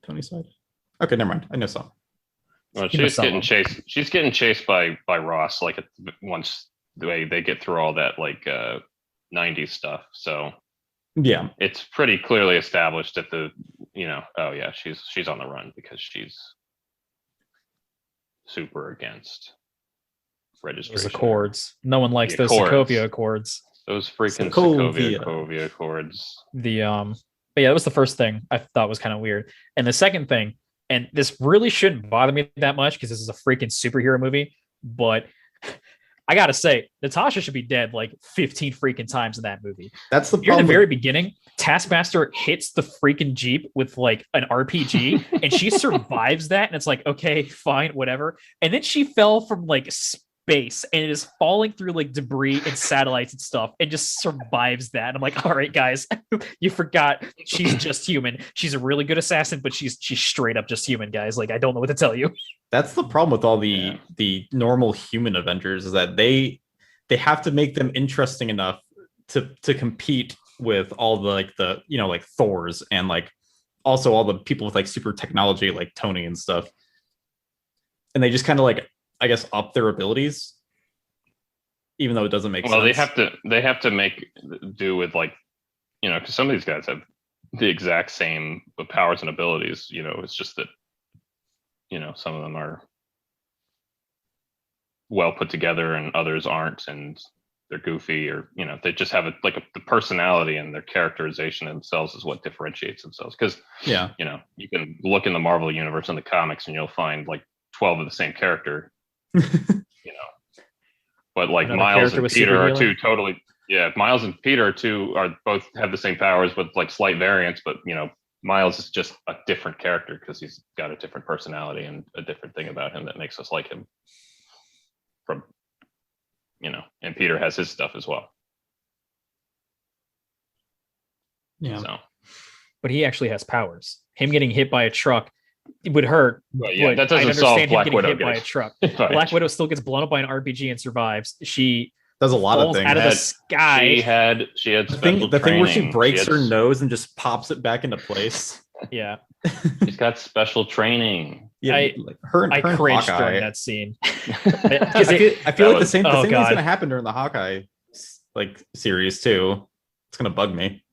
Tony's side. Okay, never mind. I know some. Well, she's getting chased. She's getting chased by Ross. Like once they get through all that like 90s stuff. So yeah, it's pretty clearly established that oh yeah, she's on the run because she's super against registration. Those Accords. No one likes those Accords. Sokovia Accords. Those freaking Sokovia Accords. But yeah, that was the first thing I thought was kind of weird. And the second thing, and this really shouldn't bother me that much because this is a freaking superhero movie, but I gotta say, Natasha should be dead like 15 freaking times in that movie. That's the problem. You're in the very beginning, Taskmaster hits the freaking Jeep with like an RPG and she survives that. And it's like, okay, fine, whatever. And then she fell from like space and it is falling through like debris and satellites and stuff and just survives that. And I'm like, all right, guys, you forgot she's just human. She's a really good assassin, but she's straight up just human, guys. Like, I don't know what to tell you. That's the problem with all the normal human Avengers is that they have to make them interesting enough to compete with all the like Thors and like also all the people with like super technology like Tony and stuff. And they just kind of like, I guess, up their abilities, even though it doesn't make sense. Well, they have to make do with like, because some of these guys have the exact same powers and abilities. It's just that, some of them are well put together and others aren't, and they're goofy, or they just have the personality and their characterization themselves is what differentiates themselves. Because you can look in the Marvel universe in the comics and you'll find like 12 of the same character. But like Miles and Peter are two totally Miles and Peter are both have the same powers with like slight variants, but Miles is just a different character because he's got a different personality and a different thing about him that makes us like him. And Peter has his stuff as well. Yeah. So. But he actually has powers. Him getting hit by a truck, it would hurt. Well, yeah, that doesn't solve Black Widow hit by a truck. Black Widow still gets blown up by an RPG and survives. She does a lot of things out of the sky. She had special the thing where she breaks her nose and just pops it back into place. Yeah, she's got special training. Yeah, I cringed during that scene. I feel like the same thing's gonna happen during the Hawkeye series too. It's gonna bug me.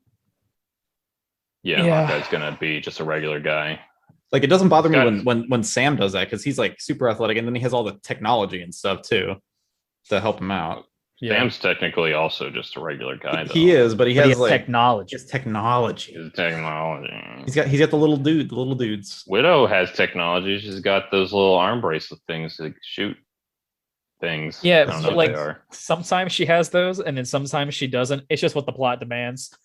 Yeah, Hawkeye's gonna be just a regular guy. Like, it doesn't bother me when Sam does that because he's like super athletic and then he has all the technology and stuff too to help him out. Yeah. Sam's technically also just a regular guy. He is, but he has like technology. He has technology. He's technology. He's got the little dudes. Widow has technology. She's got those little arm bracelet things to shoot things. Yeah, like sometimes she has those, and then sometimes she doesn't. It's just what the plot demands.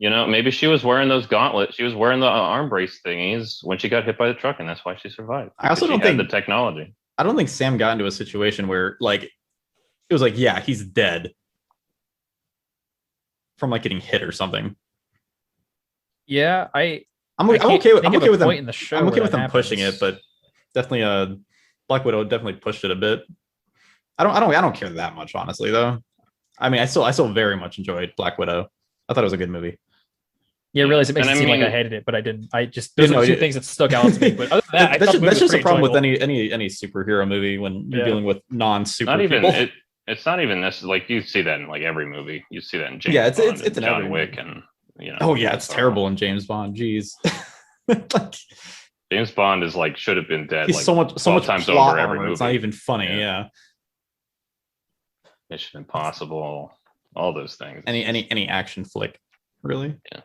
Maybe she was wearing those gauntlets. She was wearing the arm brace thingies when she got hit by the truck, and that's why she survived. I also don't think the technology. I don't think Sam got into a situation where like it was like, yeah, he's dead from like getting hit or something. Yeah, I'm okay with them. In the show I'm okay with them pushing it, but definitely Black Widow definitely pushed it a bit. I don't care that much, honestly, though. I mean, I still very much enjoyed Black Widow. I thought it was a good movie. Yeah, I realize it makes it seem like I hated it, but I didn't. I just those are two things that stuck out to me. But other than that, that's just a problem with any superhero movie when you're dealing with non-super people. It's not even this. Like, you see that in like every movie. You see that in James Bond, it's in John Wick, and Oh yeah, it's terrible in James Bond. Jeez. James Bond is like should have been dead. He's like, so much times plot over every armor. movie. It's not even funny. Yeah. Mission Impossible, all those things. Any action flick, really? Yeah.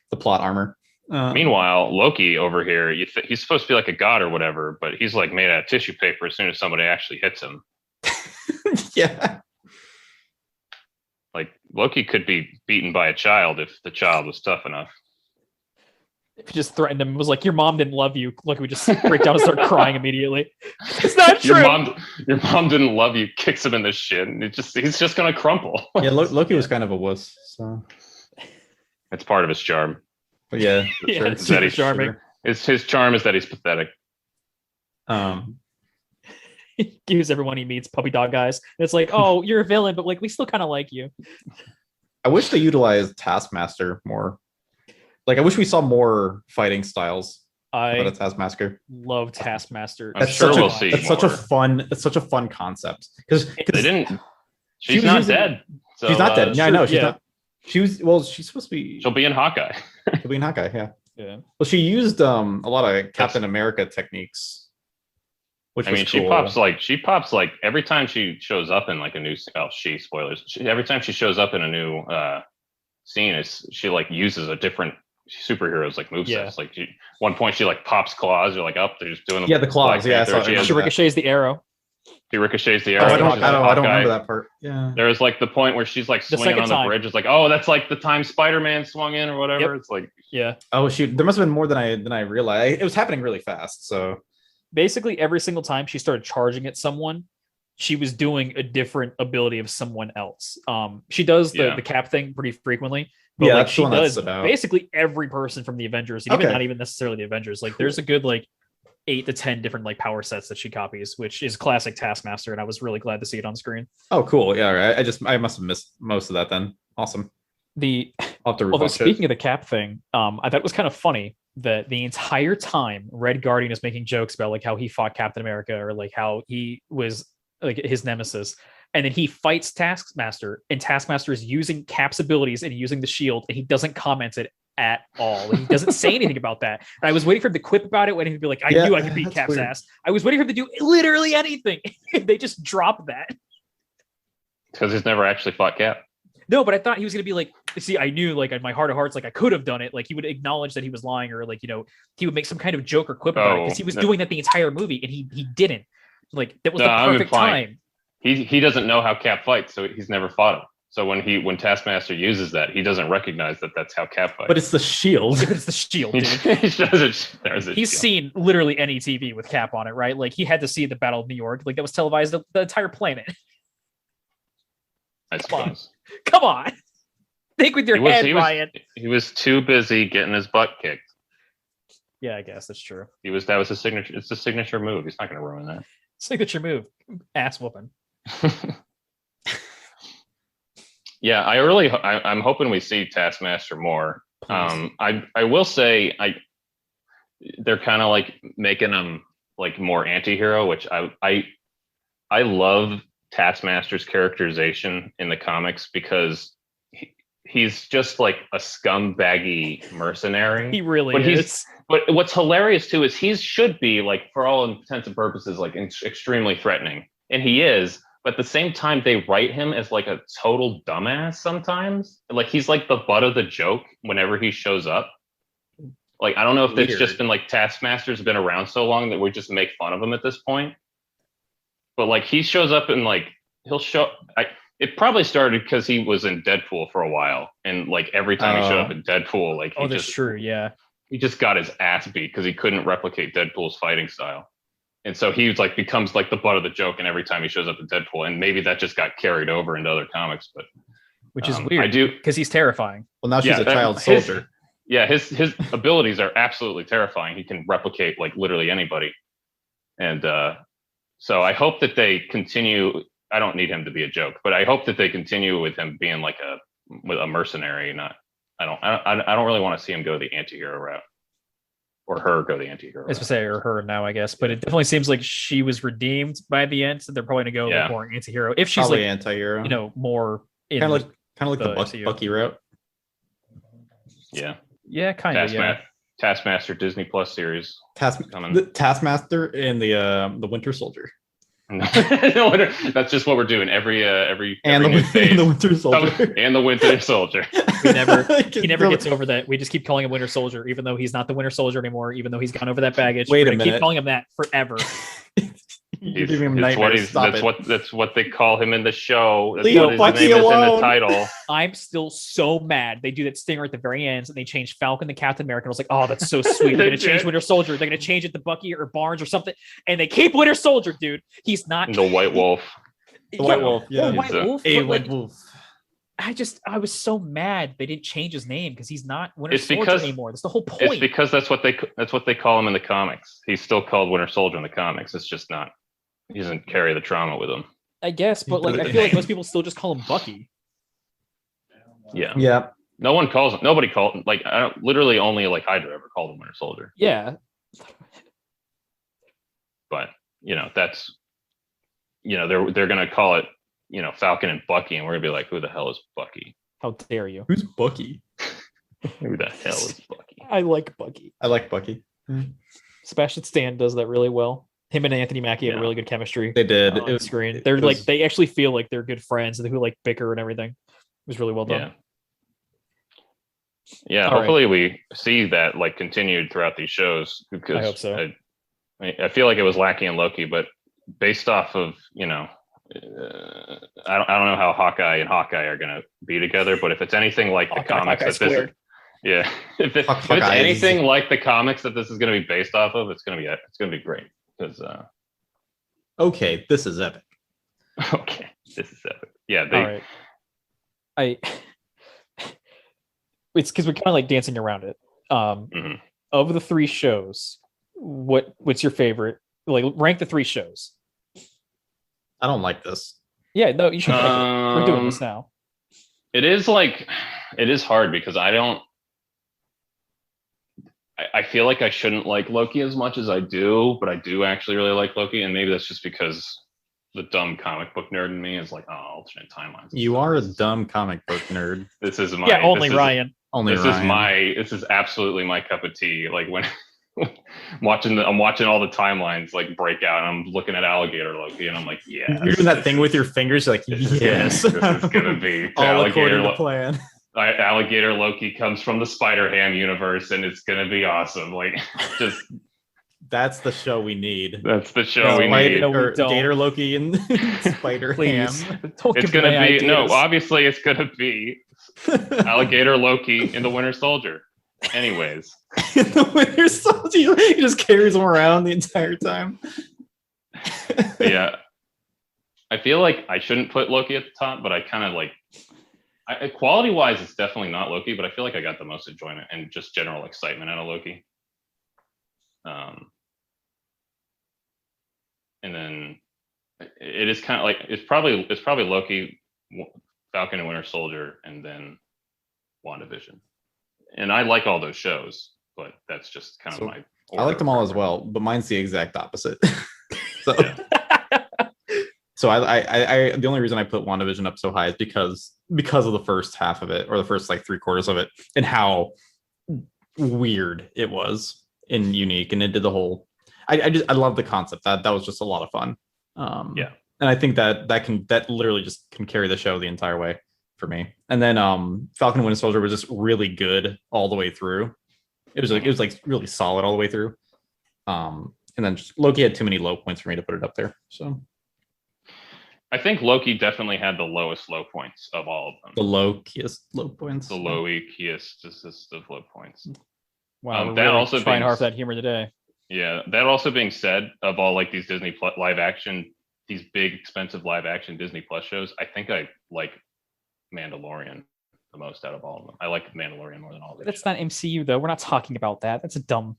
The plot armor. Meanwhile, Loki over here, he's supposed to be like a god or whatever, but he's like made out of tissue paper as soon as somebody actually hits him. Yeah. Like Loki could be beaten by a child if the child was tough enough. If he just threatened him, was like, "Your mom didn't love you." Loki would just break down and start crying immediately. It's not true. Your mom didn't love you. Kicks him in the shin. He's just gonna crumple. Yeah, Loki was kind of a wuss. So it's part of his charm. But yeah, yeah, it's super charming. His charm is that he's pathetic. He gives everyone he meets puppy dog eyes. And it's like, oh, you're a villain, but like we still kind of like you. I wish they utilized Taskmaster more. Like, I wish we saw more fighting styles out of Taskmaster. Love Taskmaster. I'm sure we'll see. It's such a fun concept because they didn't. She's not dead. So, she's not dead. Yeah, I know. She's not. She's supposed to be. She'll be in Hawkeye. She'll be in Hawkeye. Yeah. Yeah. Well, she used a lot of Captain America techniques. Which I mean, cool. she pops like every time she shows up in like a new. Oh, spoilers. Every time she shows up in a new scene, she like uses a different superheroes like movesets. Yeah. Like one point she like pops claws. You're like, oh, they're just doing the claws. Yeah, she ricochets the arrow. She ricochets the arrow. I don't remember that part. Yeah. There was like the point where she's like swinging on the bridge. It's like, oh, that's like the time Spider-Man swung in or whatever. Yep. It's like, yeah. Oh shoot, there must have been more than I realized. It was happening really fast. So basically, every single time she started charging at someone, she was doing a different ability of someone else. She does the cap thing pretty frequently. But yeah, like she does basically every person from the Avengers, and even not even necessarily the Avengers. Like there's a good like 8 to 10 different like power sets that she copies, which is classic Taskmaster, and I was really glad to see it on screen. Oh, cool. Yeah, right. I must have missed most of that then. Awesome. Although speaking of the cap thing, I thought it was kind of funny that the entire time Red Guardian is making jokes about like how he fought Captain America or like how he was like his nemesis. And then he fights Taskmaster, and Taskmaster is using Cap's abilities and using the shield, and he doesn't comment it at all. He doesn't say anything about that. And I was waiting for him to quip about it, waiting to be like, I knew I could beat Cap's ass. I was waiting for him to do literally anything. They just dropped that. Because he's never actually fought Cap. No, but I thought he was going to be like, see, I knew like in my heart of hearts, like I could have done it. Like he would acknowledge that he was lying, or like, he would make some kind of joke or quip about it, because he was doing that the entire movie, and he didn't. Like that was the perfect time. He doesn't know how Cap fights, so he's never fought him. So when Taskmaster uses that, he doesn't recognize that that's how Cap fights. But it's the shield. It's the shield, dude. He's seen literally any TV with Cap on it, right? Like he had to see the Battle of New York. Like that was televised the entire planet. I suppose. Come on. Think with your head, Ryan. He was too busy getting his butt kicked. Yeah, I guess that's true. That was his signature. It's a signature move. He's not going to ruin that. Signature move. Ass whooping. Yeah, I'm hoping we see Taskmaster more. I will say they're kind of like making him like more anti-hero, which I love Taskmaster's characterization in the comics, because he's just like a scumbaggy mercenary. He really is. But what's hilarious too is he should be like, for all intents and purposes, like extremely threatening, and he is. But at the same time, they write him as like a total dumbass sometimes. Like he's like the butt of the joke whenever he shows up. Like I don't know if it's just been like Taskmaster's been around so long that we just make fun of him at this point. But like he shows up and like he'll show. It probably started because he was in Deadpool for a while, and like every time he showed up in Deadpool, like that's true. Yeah, he just got his ass beat because he couldn't replicate Deadpool's fighting style. And so he like becomes like the butt of the joke, and every time he shows up in Deadpool, and maybe that just got carried over into other comics, but which is weird. I do, because he's terrifying. Well, now she's a child soldier. His abilities are absolutely terrifying. He can replicate like literally anybody, and so I hope that they continue. I don't need him to be a joke, but I hope that they continue with him being like a mercenary. I don't really want to see him go the anti-hero route. Or her go the anti-hero. I was gonna say, or her now, I guess, but it definitely seems like she was redeemed by the end, so they're probably gonna go more anti-hero. If she's probably like anti-hero, more kind of like the Bucky route. Yeah, kind of. Taskmaster Disney Plus series. The Taskmaster and the Winter Soldier. That's just what we're doing every new phase. The Winter Soldier. And the Winter Soldier. He never gets over that. We just keep calling him Winter Soldier, even though he's not the Winter Soldier anymore, even though he's gone over that baggage. Wait a minute. Keep calling him that forever. That's what they call him in the show. That's Leave what his Bucky name alone. is in the title. I'm still so mad. They do that stinger at the very end, and they change Falcon to Captain America. I was like, oh, that's so sweet. They're going to change Winter Soldier. They're going to change it to Bucky or Barnes or something, and they keep Winter Soldier, dude. He's not the White Wolf. The White Wolf. Yeah. White Wolf. A White Wolf. I was so mad they didn't change his name because he's not Winter Soldier anymore. That's the whole point. It's because that's what they call him in the comics. He's still called Winter Soldier in the comics. It's just not. He doesn't carry the trauma with him. I guess, but like I feel like most people still just call him Bucky. Yeah. Yeah. Nobody calls him, like I don't literally only like Hydra ever called him Winter Soldier. Yeah. But that's they're gonna call it Falcon and Bucky, and we're gonna be like, who the hell is Bucky? How dare you? Who's Bucky? Who the hell is Bucky? I like Bucky. I like Bucky. Sebastian Stan does that really well. Him and Anthony Mackie have really good chemistry. They did. On screen. They're they actually feel like they're good friends and who like bicker and everything. It was really well done. Yeah. Hopefully we see that like continued throughout these shows, because I hope so. I feel like it was lacking in Loki, but based off of I don't know how Hawkeye and Hawkeye are going to be together, but if it's anything like the comics that this if it's anything like the comics that this is going to be based off of, it's going to be great. Because okay, this is epic. Okay, this is epic. Yeah, all right. It's because we're kind of like dancing around it. Of the three shows, what's your favorite? Like, rank the three shows. I don't like this. Yeah, no, you should. We're doing this now. It is hard because I feel like I shouldn't like Loki as much as I do, but I do actually really like Loki, and maybe that's just because the dumb comic book nerd in me is like, oh, alternate timelines. You are a dumb comic book nerd. This is my Ryan. This is absolutely my cup of tea. Like when I'm watching all the timelines like break out, and I'm looking at Alligator Loki, and I'm like, yeah. You're doing that thing with your fingers, you're like, yes, this is gonna be all according to plan. Alligator Loki comes from the Spider-Ham universe, and it's gonna be awesome. Like, just that's the show we need. That's the show we need. Or Gator Loki and Spider-Ham. It's gonna be obviously it's gonna be Alligator Loki in the Winter Soldier. Anyways, the Winter Soldier, he just carries him around the entire time. Yeah, I feel like I shouldn't put Loki at the top, but I kind of like. Quality-wise, it's definitely not Loki, but I feel like I got the most enjoyment and just general excitement out of Loki. And then it is kind of like it's probably Loki, Falcon and Winter Soldier, and then WandaVision. And I like all those shows, but that's just kind of my. I like them all as well, but mine's the exact opposite. So. Yeah. So I the only reason I put WandaVision up so high is because of the first half of it, or the first like 3/4 of it, and how weird it was and unique, and it did the whole. I love the concept. That was just a lot of fun. And I think that literally just can carry the show the entire way for me. And then Falcon and Winter Soldier was just really good all the way through. It was like really solid all the way through. And then just, Loki had too many low points for me to put it up there. So. I think Loki definitely had the lowest low points of all of them. The lowiest low points. The lowiest of low points. Wow, that really also trying hard for that humor today. Yeah, that also being said, of all like these Disney live action, these big expensive live action Disney Plus shows, I think I like Mandalorian the most out of all of them. I like Mandalorian more than all of them. That's not MCU though. We're not talking about that. That's a dumb.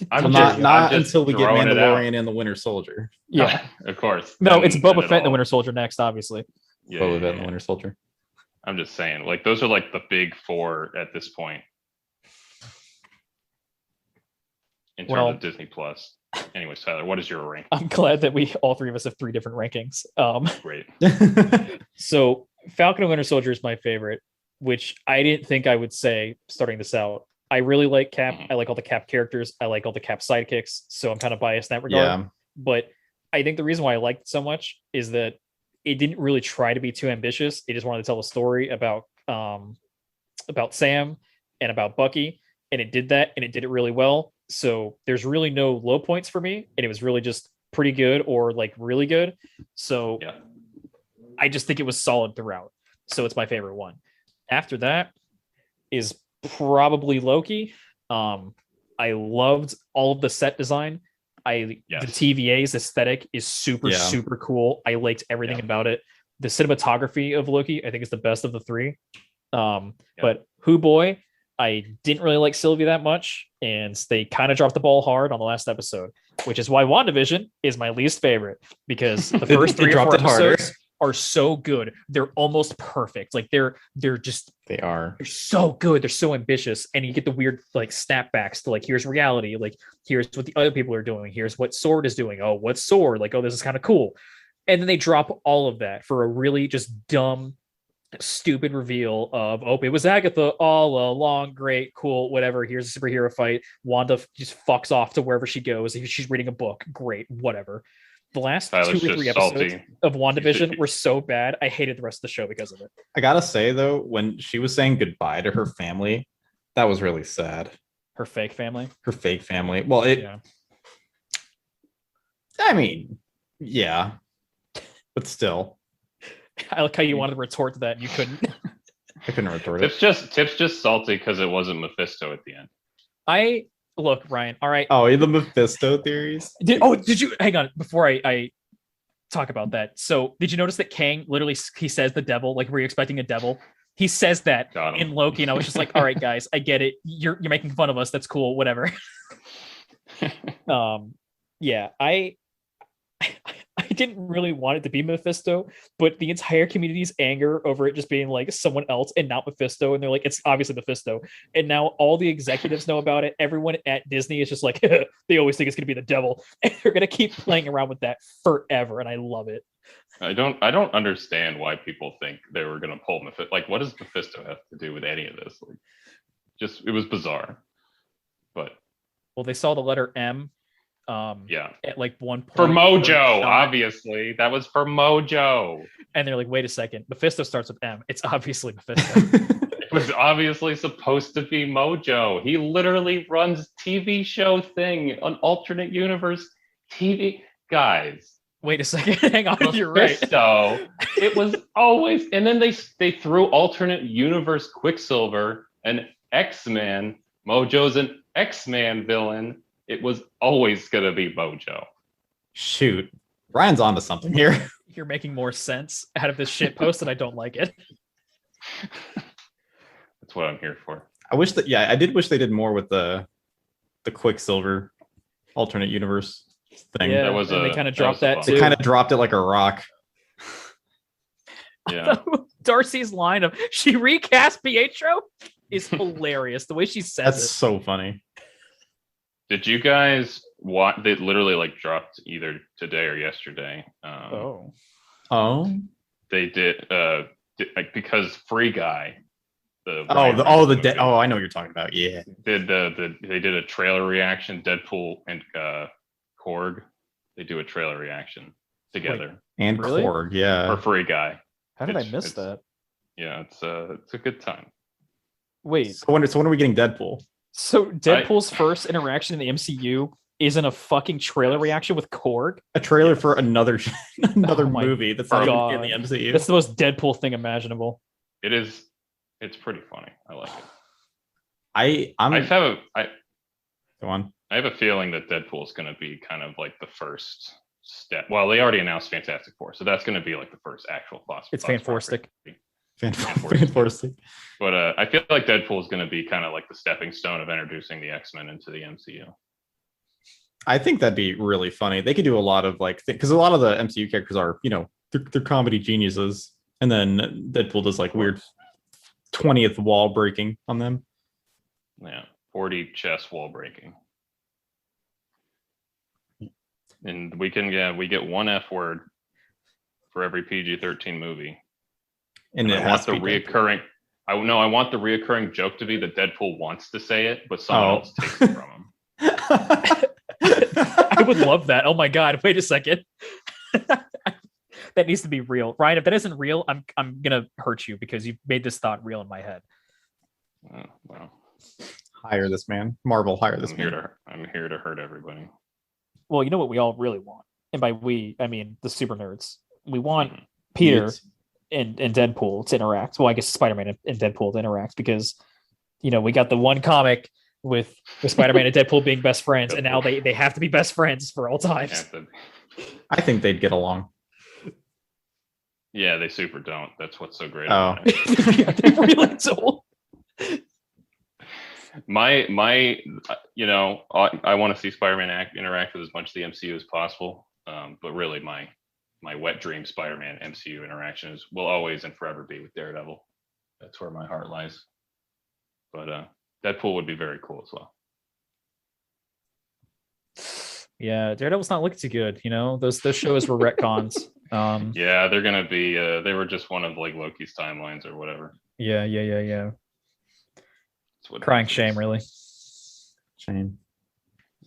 Not until we get Mandalorian and the Winter Soldier. Yeah, of course. No, it's Boba Fett and the Winter Soldier next, obviously. Yeah, Boba Fett and the Winter Soldier. I'm just saying, like those are like the big four at this point in terms of Disney Plus. Anyways, Tyler, what is your rank? I'm glad that we all three of us have three different rankings. Great. So Falcon and Winter Soldier is my favorite, which I didn't think I would say starting this out. I really like Cap. I like all the Cap characters. I like all the Cap sidekicks. So I'm kind of biased in that regard. Yeah. But I think the reason why I liked it so much is that it didn't really try to be too ambitious. It just wanted to tell a story about Sam and about Bucky, and it did that, and it did it really well. So there's really no low points for me, and it was really just pretty good or like really good. So Yeah. I just think it was solid throughout. So it's my favorite one. After that is probably Loki. I loved all of the set design. The TVA's aesthetic is super cool. I liked everything about it. The cinematography of Loki, I think, is the best of the three. But Who Boy, I didn't really like Sylvie that much, and they kind of dropped the ball hard on the last episode, which is why WandaVision is my least favorite, because the first 3 or 4 episodes are so good. They're almost perfect. Like they're so good. They're so ambitious, and you get the weird like snapbacks to like, here's reality. Like here's what the other people are doing. Here's what Sword is doing. Oh, what's Sword? Like, oh, this is kind of cool. And then they drop all of that for a really just dumb, stupid reveal of, oh, it was Agatha all along. Great, cool, whatever. Here's a superhero fight. Wanda just fucks off to wherever she goes. If she's reading a book, great, whatever. The last 2 or 3 episodes of WandaVision were so bad, I hated the rest of the show because of it. I gotta say though, when she was saying goodbye to her family, that was really sad. Her fake family. Well, I mean, yeah, but still. I like how you wanted to retort to that and you couldn't. I couldn't retort it. Tip's just salty because it wasn't Mephisto at the end. Look, Ryan. All right. Oh, the Mephisto theories. Did you hang on before I talk about that? So, did you notice that Kang literally he says the devil? Like, were you expecting a devil? He says that in Loki, and I was just like, all right, guys, I get it. You're making fun of us. That's cool. Whatever. Yeah, I didn't really want it to be Mephisto, but the entire community's anger over it just being like someone else and not Mephisto, and they're like, it's obviously Mephisto. And now all the executives know about it. Everyone at Disney is just like, they always think it's going to be the devil, and they're going to keep playing around with that forever, and I love it. I don't understand why people think they were going to pull Mephisto. Like, what does Mephisto have to do with any of this? Like, it was bizarre. But they saw the letter M. At like one point for Mojo, obviously that was for Mojo, and they're like, wait a second, Mephisto starts with M. It's obviously Mephisto. It was obviously supposed to be Mojo. He literally runs TV show thing, an alternate universe TV. Guys, wait a second, hang on, Mephisto, you're right. It was always, and then they threw alternate universe Quicksilver and X-Man. Mojo's an X-Man villain. It was always going to be Mojo. Shoot. Ryan's onto something here. You're making more sense out of this shit post, and I don't like it. That's what I'm here for. I did wish they did more with the Quicksilver alternate universe thing. Yeah, they kind of dropped that too. They kind of dropped it like a rock. Yeah. Darcy's line of, she recast Pietro is hilarious. The way she says That's so funny. Did you guys watch? They literally like dropped either today or yesterday. They did because Free Guy. I know what you're talking about. Yeah. They did a trailer reaction. Deadpool and Korg. They do a trailer reaction together. And really? Korg, yeah. For Free Guy. How did I miss that? Yeah, it's a good time. Wait. So when are we getting Deadpool? So Deadpool's first interaction in the MCU isn't a fucking trailer reaction with Korg? A trailer for another movie that's not even in the MCU. That's the most Deadpool thing imaginable. It is. It's pretty funny. I like it. Go on. I have a feeling that Deadpool is going to be kind of like the first step. Well, they already announced Fantastic Four, so that's going to be like the first actual boss. It's Fanforstic. Fantastic. But I feel like Deadpool is going to be kind of like the stepping stone of introducing the X-Men into the MCU. I think that'd be really funny. They could do a lot of like, because a lot of the MCU characters are, they're comedy geniuses, and then Deadpool does like weird 20th wall breaking on them. Yeah, 40 chess wall breaking. And we get one F word for every PG-13 movie. And I want the reoccurring. I want the reoccurring joke to be that Deadpool wants to say it, but someone else takes it from him. I I would love that. Oh my god! Wait a second. That needs to be real, Ryan. If that isn't real, I'm gonna hurt you because you made this thought real in my head. Well, hire this man, Marvel. Hire this man. I'm here to hurt everybody. Well, you know what we all really want, and by we, I mean the super nerds. We want Peter and Deadpool to interact. Well, I guess Spider-Man and Deadpool to interact because, you know, we got the one comic with Spider-Man and Deadpool being best friends, and now they have to be best friends for all times. I think they'd get along. Yeah, they super don't. That's what's so great. Oh, yeah, they really don't. My, you know, I want to see Spider-Man interact with as much of the MCU as possible. But really, my wet dream Spider-Man MCU interaction will always and forever be with Daredevil. That's where my heart lies. But Deadpool would be very cool as well. Yeah, Daredevil's not looking too good. You know, those shows were retcons. Yeah, they're gonna be. They were just one of like Loki's timelines or whatever. Yeah. Crying shame, really. Shame.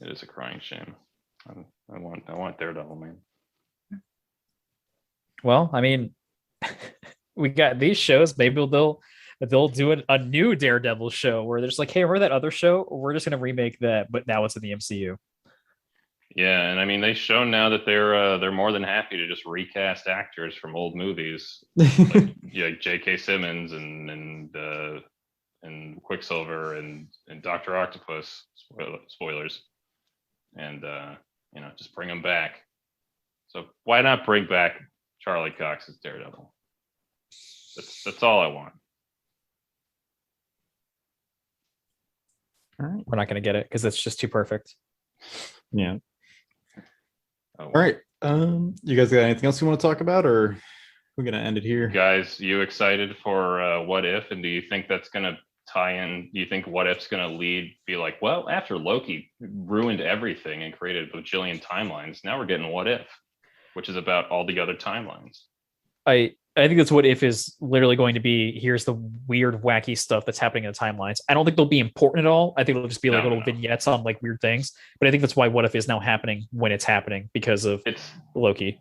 It is a crying shame. I want Daredevil, man. Well, I mean, we got these shows. Maybe they'll do a new Daredevil show where they're just like, hey, remember that other show? We're just gonna remake that, but now it's in the MCU. Yeah, and I mean, they've shown now that they're more than happy to just recast actors from old movies, like J.K. Simmons and Quicksilver and Dr. Octopus. Spoilers, and you know, just bring them back. So why not bring back Charlie Cox as Daredevil? That's all I want. All right, we're not going to get it because it's just too perfect. Yeah. All right. You guys got anything else you want to talk about, or we're gonna end it here? Guys, you excited for What If? And do you think that's gonna tie in? Do you think What If's gonna be like, well, after Loki ruined everything and created a bajillion timelines, now we're getting What If, which is about all the other timelines. I think that's What If is literally going to be. Here's the weird, wacky stuff that's happening in the timelines. I don't think they'll be important at all. I think it'll just be like little vignettes on like weird things. But I think that's why What If is now happening when it's happening because of Loki.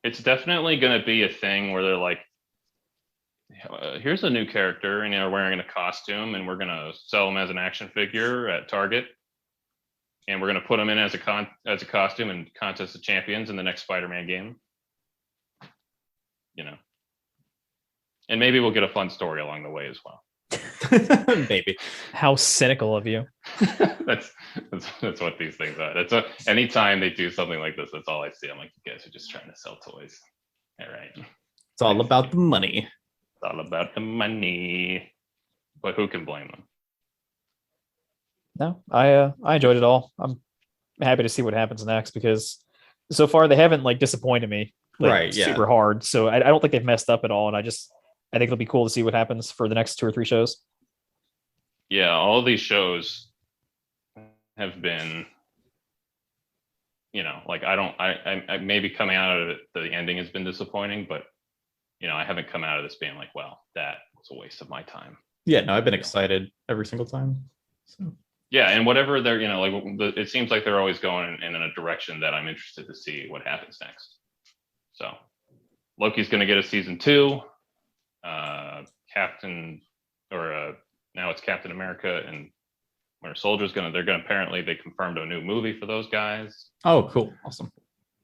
It's definitely going to be a thing where they're like, here's a new character, and they're wearing a costume, and we're going to sell him as an action figure at Target, and we're going to put him in as a costume and Contest of Champions in the next Spider-Man game. You know. And maybe we'll get a fun story along the way as well. Maybe. How cynical of you. that's what these things are. Anytime they do something like this, that's all I see. I'm like, you guys are just trying to sell toys. All right. It's all about the money. It's all about the money. But who can blame them? No, I enjoyed it all. I'm happy to see what happens next because so far they haven't like disappointed me super hard. So I don't think they've messed up at all. And I think it'll be cool to see what happens for the next 2 or 3 shows. Yeah, all of these shows have been, you know, like I maybe coming out of it, the ending has been disappointing, but you know, I haven't come out of this being like, well, that was a waste of my time. Yeah, no, I've been excited every single time. So. Yeah, and whatever they're, you know, like it seems like they're always going in a direction that I'm interested to see what happens next. So Loki's going to get a season 2. Now it's Captain America and Winter Soldier's apparently they confirmed a new movie for those guys. Oh, cool. Awesome.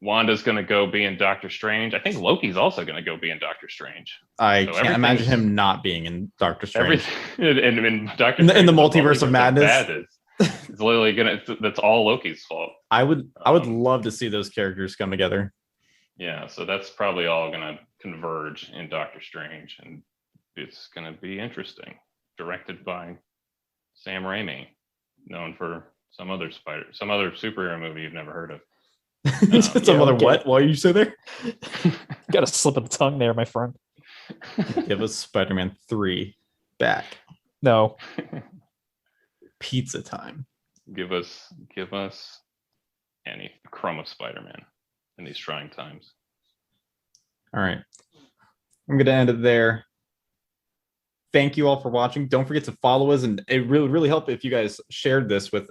Wanda's going to go be in Doctor Strange. I think Loki's also going to go be in Doctor Strange. I can't imagine him not being in Doctor Strange. In Doctor Strange, in the multiverse of madness. It's literally that's all Loki's fault. I would love to see those characters come together. Yeah, so that's probably all going to converge in Doctor Strange, and it's going to be interesting. Directed by Sam Raimi, known for some other superhero movie you've never heard of. Some other what? Why are you so there? Got a slip of the tongue there, my friend. Give us Spider-Man 3 back. No. Pizza time. Give us any crumb of Spider-Man in these trying times. All right. I'm going to end it there. Thank you all for watching. Don't forget to follow us, and it really, really helped if you guys shared this with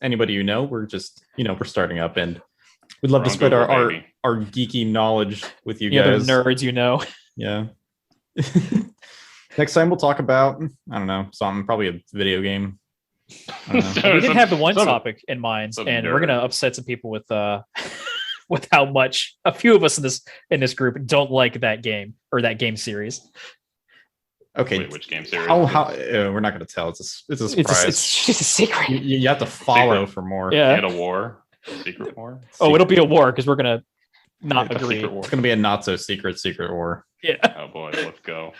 anybody you know. We're just, we're starting up, and We'd love to on spread Google, our baby. geeky knowledge with you The other guys. nerds, you know. Yeah. Next time we'll talk about, I don't know, something, probably a video game. I don't know. We did have the one some- topic in mind, some and we're nerd. gonna upset some people with with how much a few of us in this group don't like that game or that game series. Okay. Wait, which game series? How we're not going to tell. It's a surprise. It's just a secret. You have to follow for more. Yeah. And a war? Secret war? Oh, it'll be a war because we're gonna not A agree. secret war. It's going to be a not so secret war. Yeah. Oh boy, let's go.